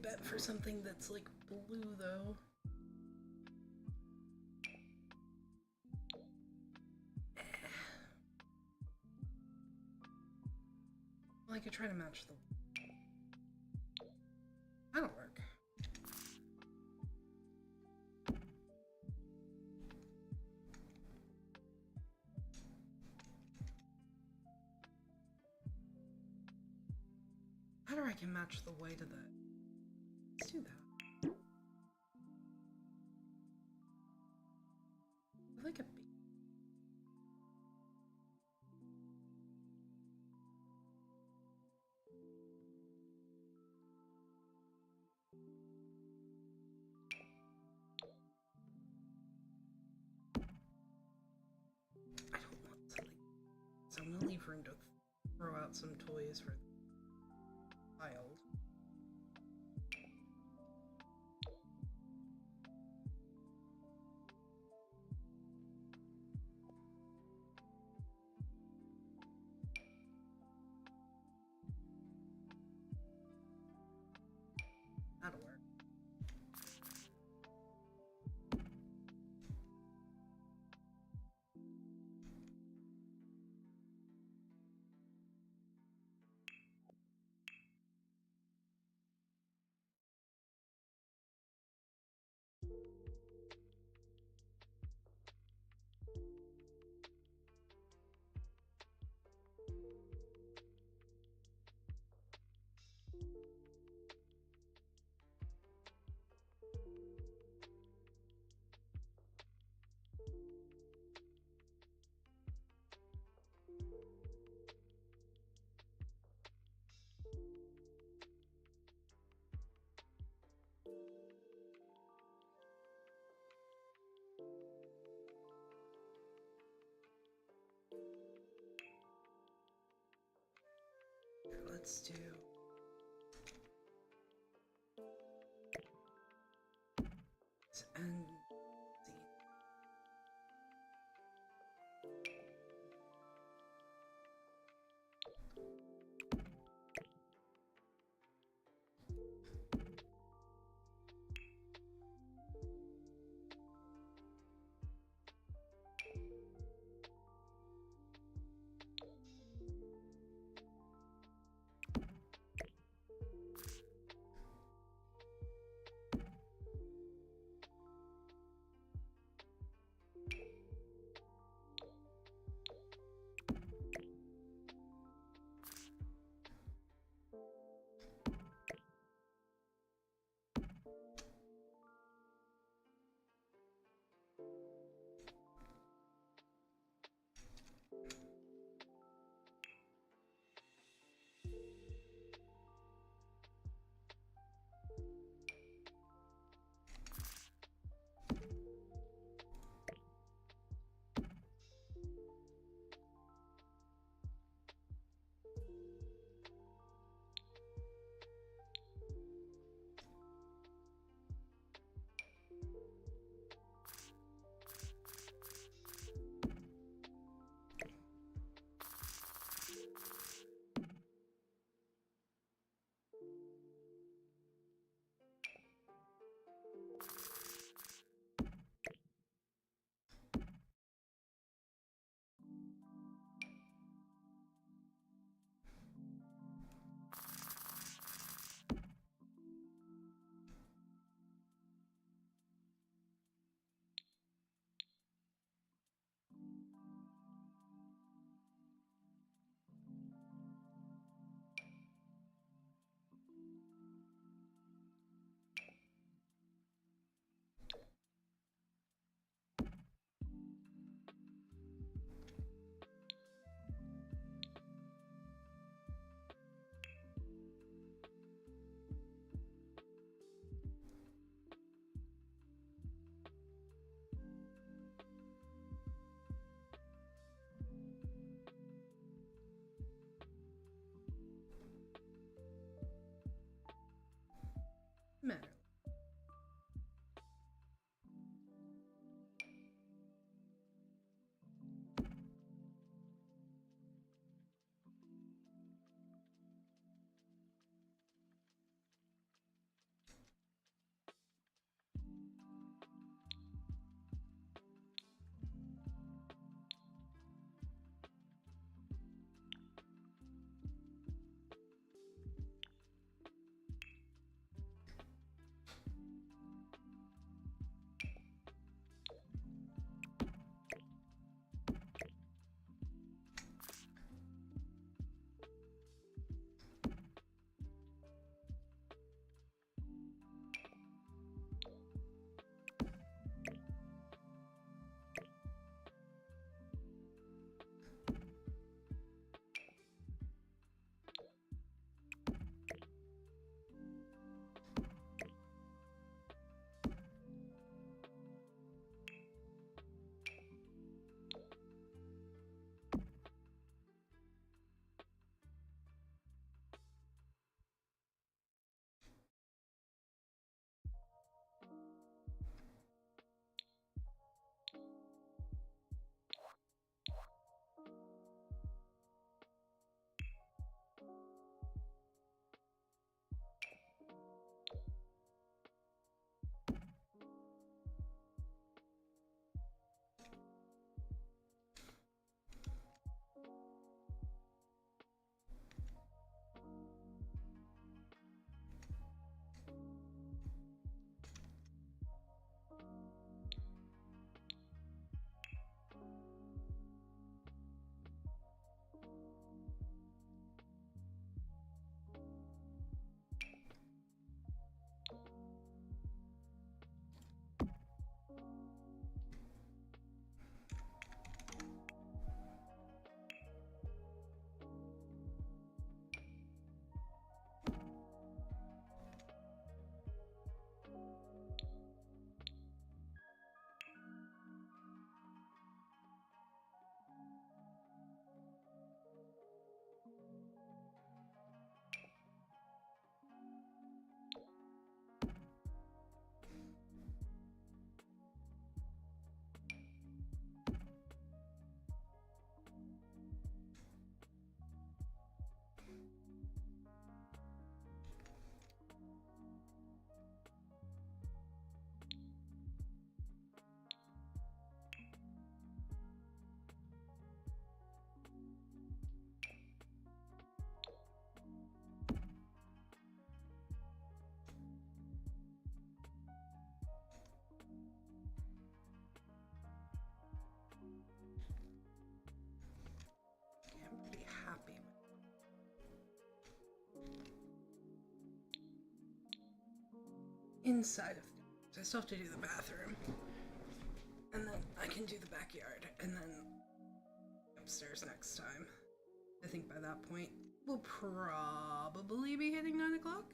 bet for something that's like blue though. Well, I could try to match the... That'll work. I wonder if I can match the white of that. Let's do that. I like a big... I don't want something, so I'm gonna leave room to throw out some toys for the child. That'll work. Let's do... and see. inside of things. I still have to do the bathroom. And then I can do the backyard. And then upstairs next time. I think by that point, we'll probably be hitting 9 o'clock.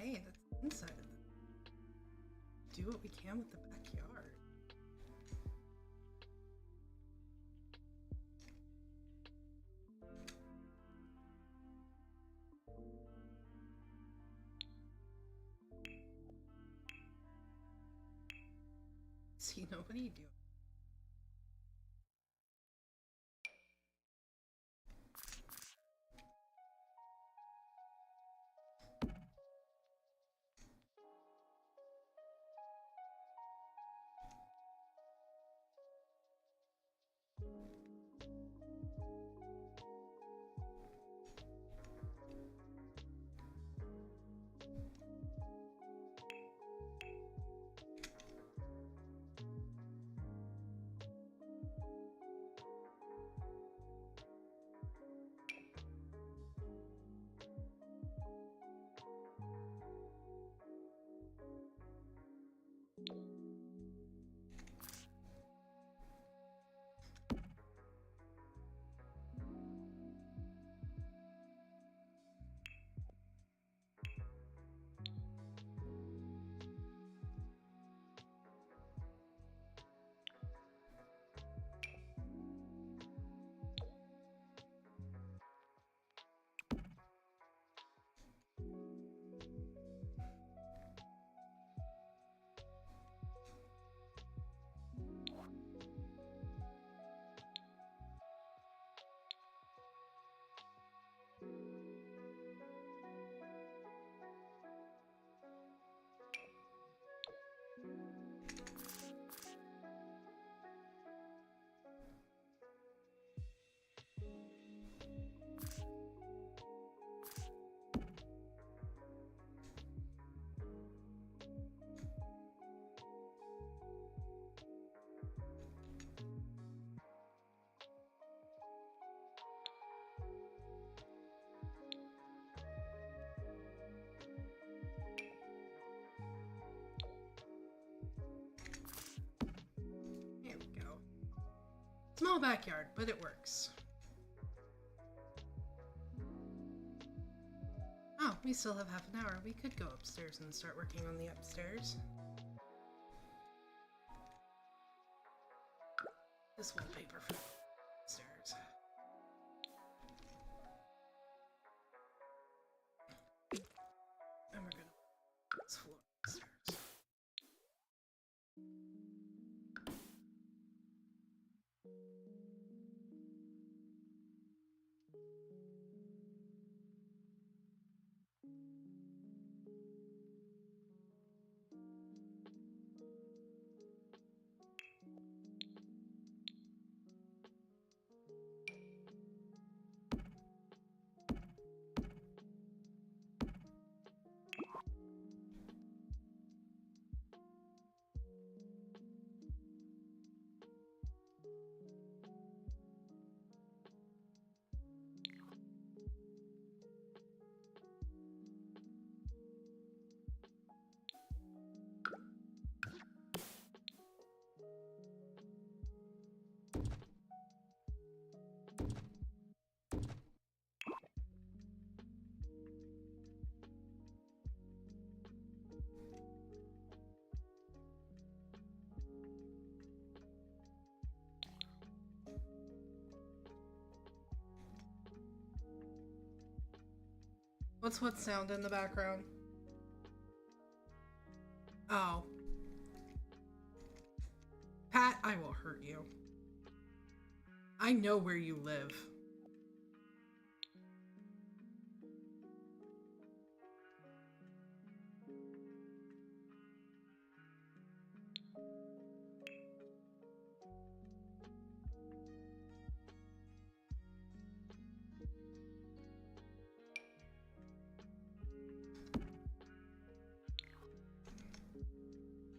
Hey, that's inside of the... Do what we can with the backyard. see nobody do. Small backyard, but it works. Oh, we still have half an hour. We could go upstairs and start working on the upstairs. This wallpaper for upstairs. And we're gonna this floor upstairs. What's what sound in the background? Oh. Pat, I will hurt you. I know where you live.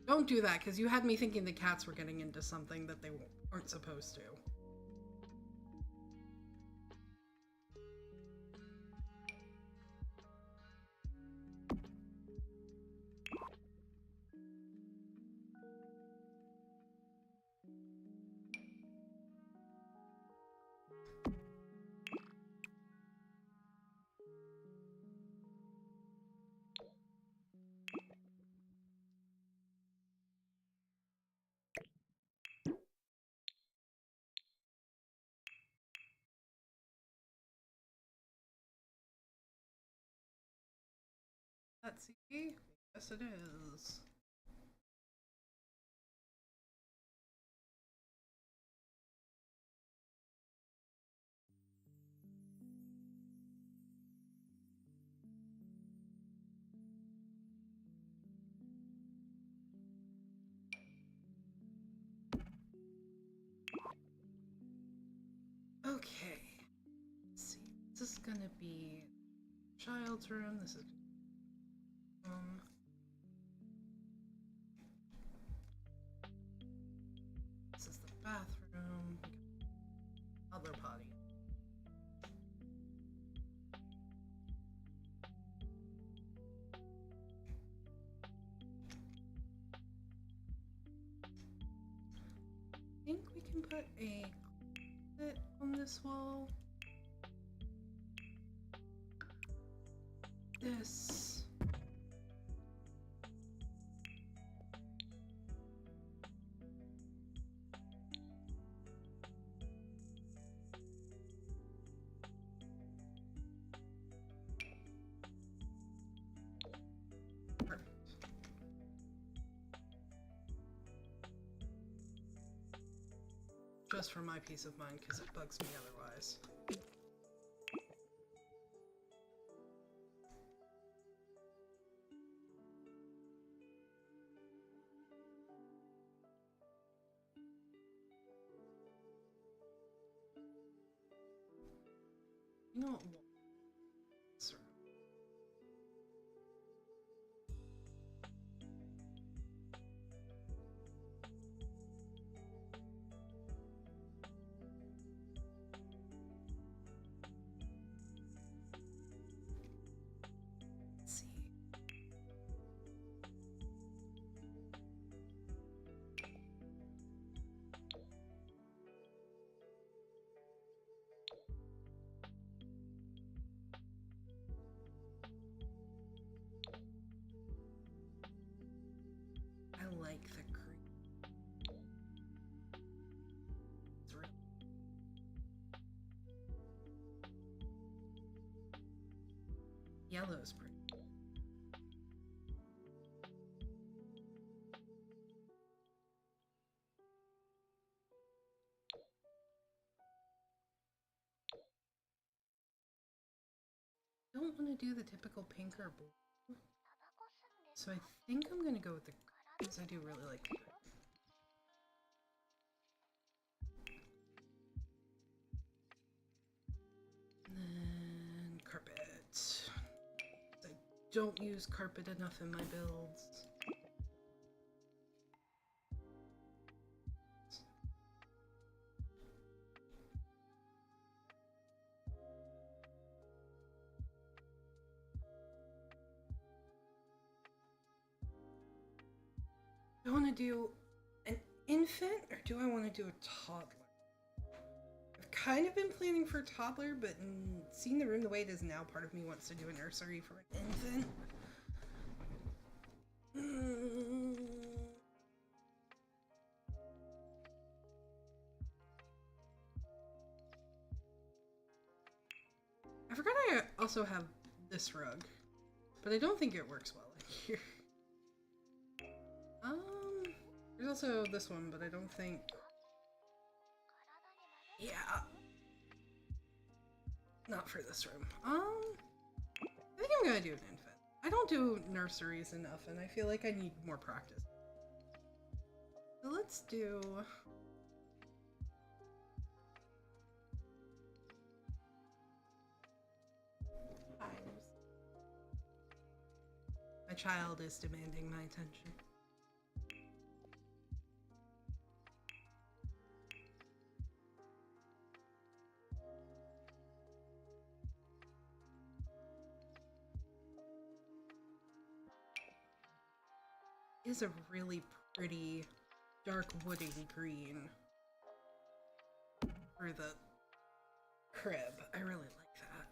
Don't do that, because you had me thinking the cats were getting into something that they weren't supposed to. Let's see. Yes, it is. gonna be child's room. This is this is the bathroom. Toddler potty. I think we can put a closet on this wall. This. Perfect. Just for my peace of mind, because it bugs me otherwise. You know what? Sir. Let's see. I like the green. It's really yellow's pretty. I don't want to do the typical pink or blue, so I think I'm gonna go with the green because I do really like the green. And then carpet. I don't use carpet enough in my builds. Do I want to do an infant or do I want to do a toddler? I've kind of been planning for a toddler, but seeing the room the way it is now, part of me wants to do a nursery for an infant. I forgot I also have this rug, but I don't think it works well in here. There's also this one, but I don't think... Yeah. Not for this room. I think I'm gonna do an infant. I don't do nurseries enough, and I feel like I need more practice. So let's do... My child is demanding my attention. Is a really pretty dark woody green for the crib. I really like that.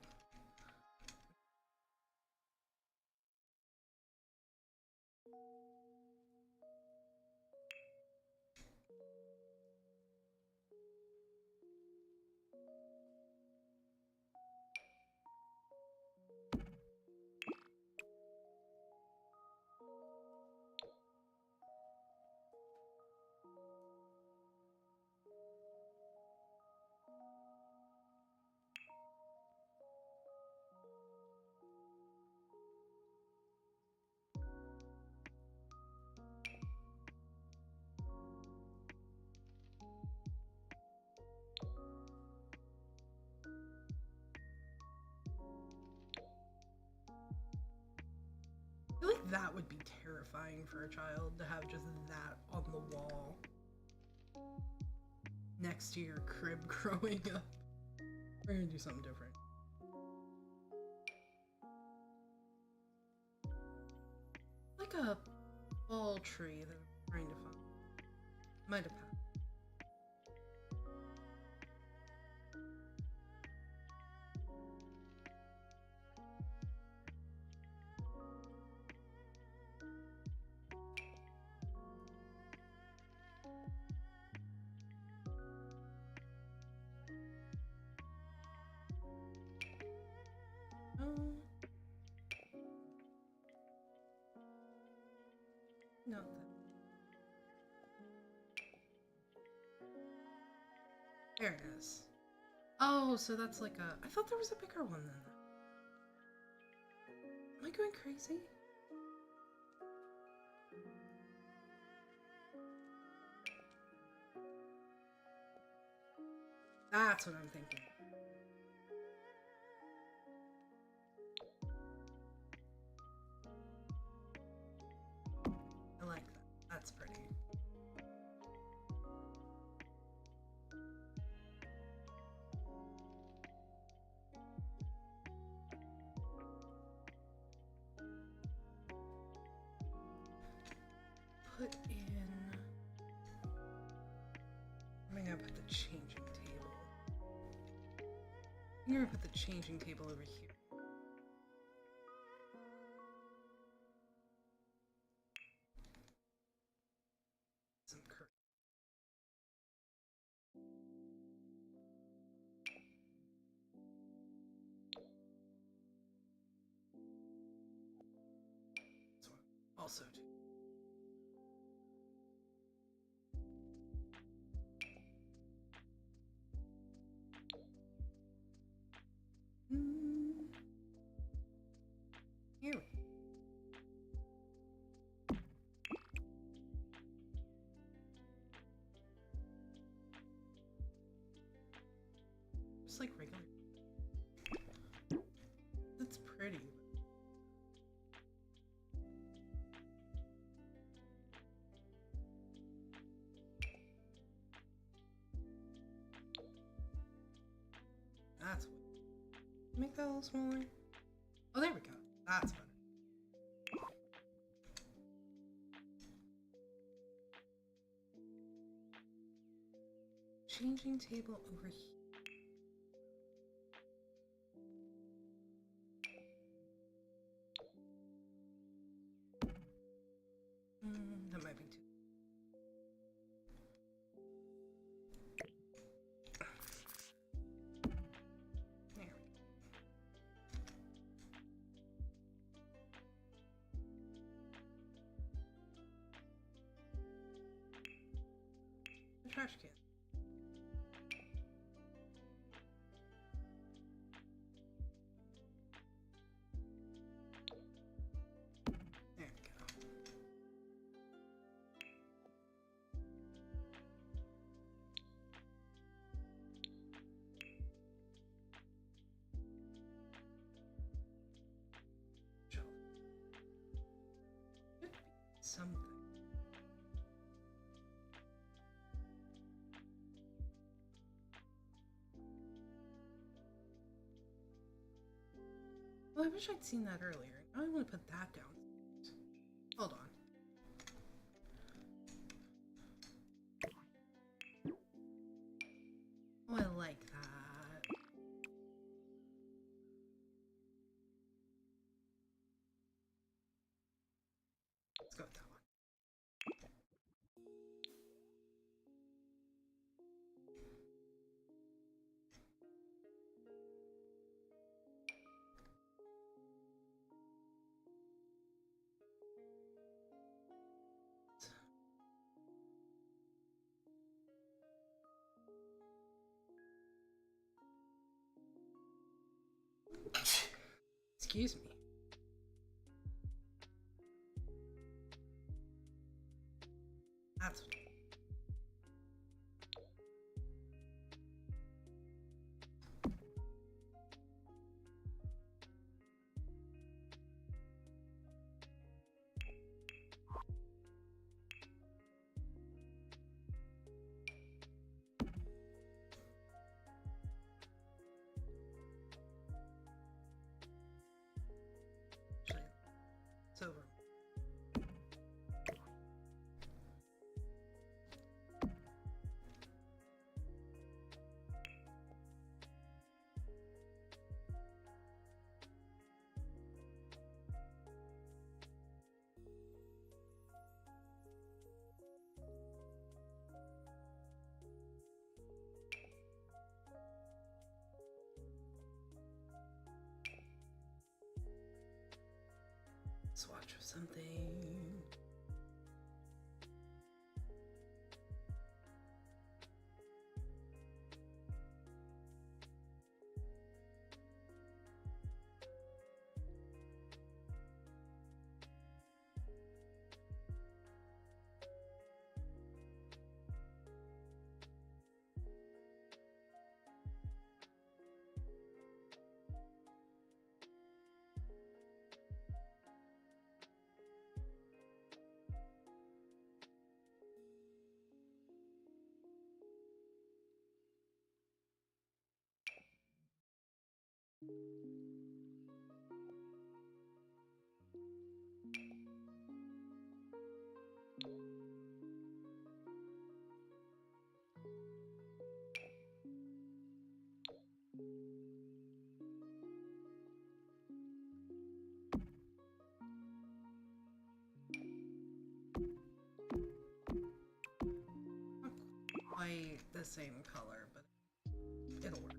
that would be terrifying for a child to have just that on the wall next to your crib growing up. We're gonna do something different. Like a ball tree that I'm trying to find. Might have passed. No. There it is. Oh, so that's like a... I thought there was a bigger one than that. Am I going crazy? That's what I'm thinking. I like that. That's pretty. Put in... I'm gonna put the changing table. I'm gonna put the changing table over here. Some curtains. This one also too. Here we go. Just like regular. That's pretty. That's what. Make that a little smaller. Oh, there we go. That's better. Changing table over here. That might be too. There we go. The trash can. There we go. Shelf. Should be something. Well, I wish I'd seen that earlier. Now I want to put that down. Hold on. Oh, I like that. Let's go with that one. Excuse me. That's what. swatch of something. Quite the same color, but it'll work.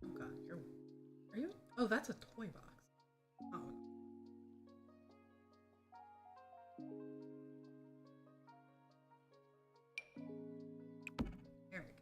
Oh god, are you? Oh, that's a toy box. Oh. There we go.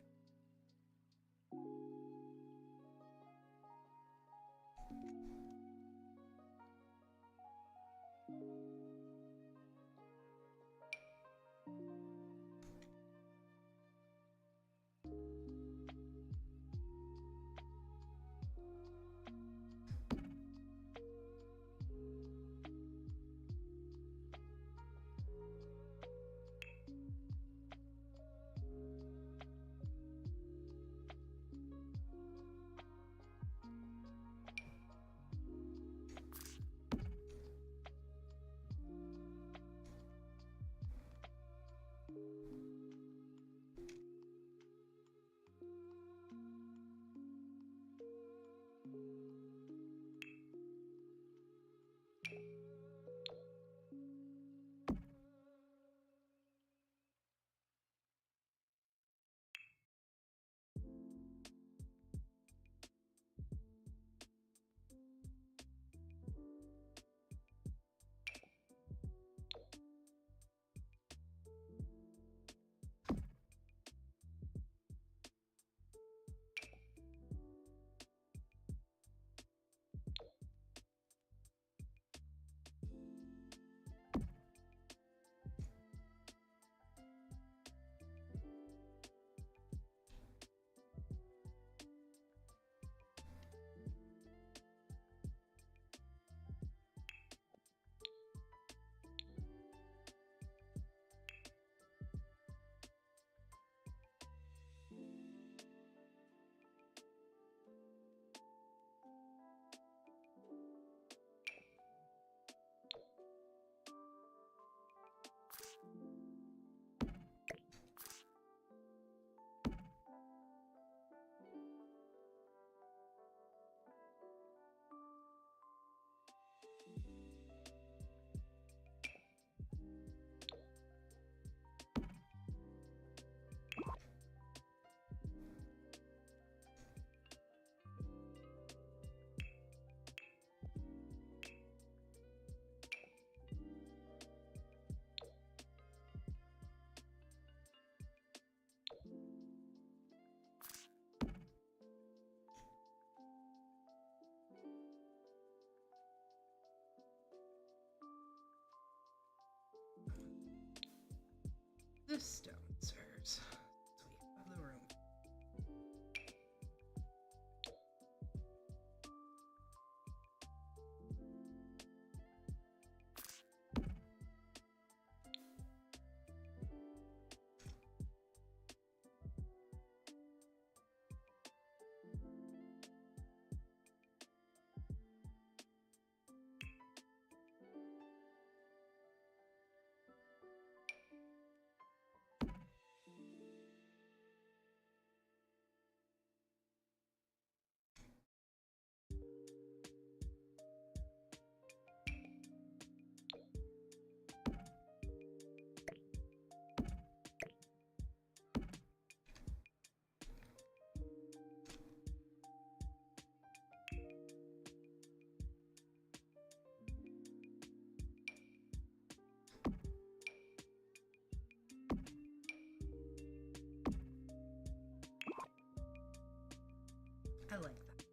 This stone serves sweep of the room.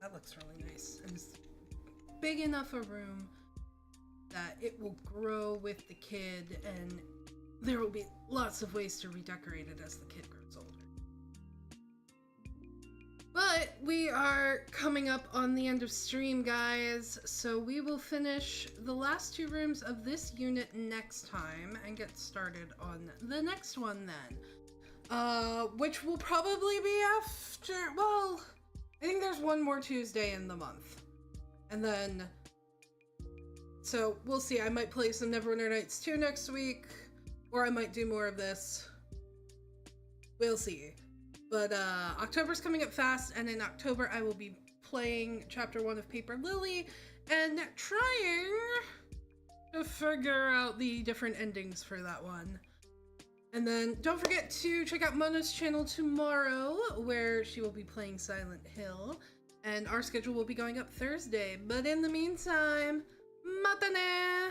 That looks really nice. And it's big enough a room that it will grow with the kid, and there will be lots of ways to redecorate it as the kid grows older. But we are coming up on the end of stream, guys, so we will finish the last 2 rooms of this unit next time and get started on the next one then. Which will probably be after, well, I think there's one more Tuesday in the month. And then, so we'll see. I might play some Neverwinter Nights 2 next week, or I might do more of this. We'll see. But October's coming up fast, and in October I will be playing Chapter 1 of Paper Lily and trying to figure out the different endings for that one. And then don't forget to check out Mona's channel tomorrow, where she will be playing Silent Hill, and our schedule will be going up Thursday. But in the meantime, matane!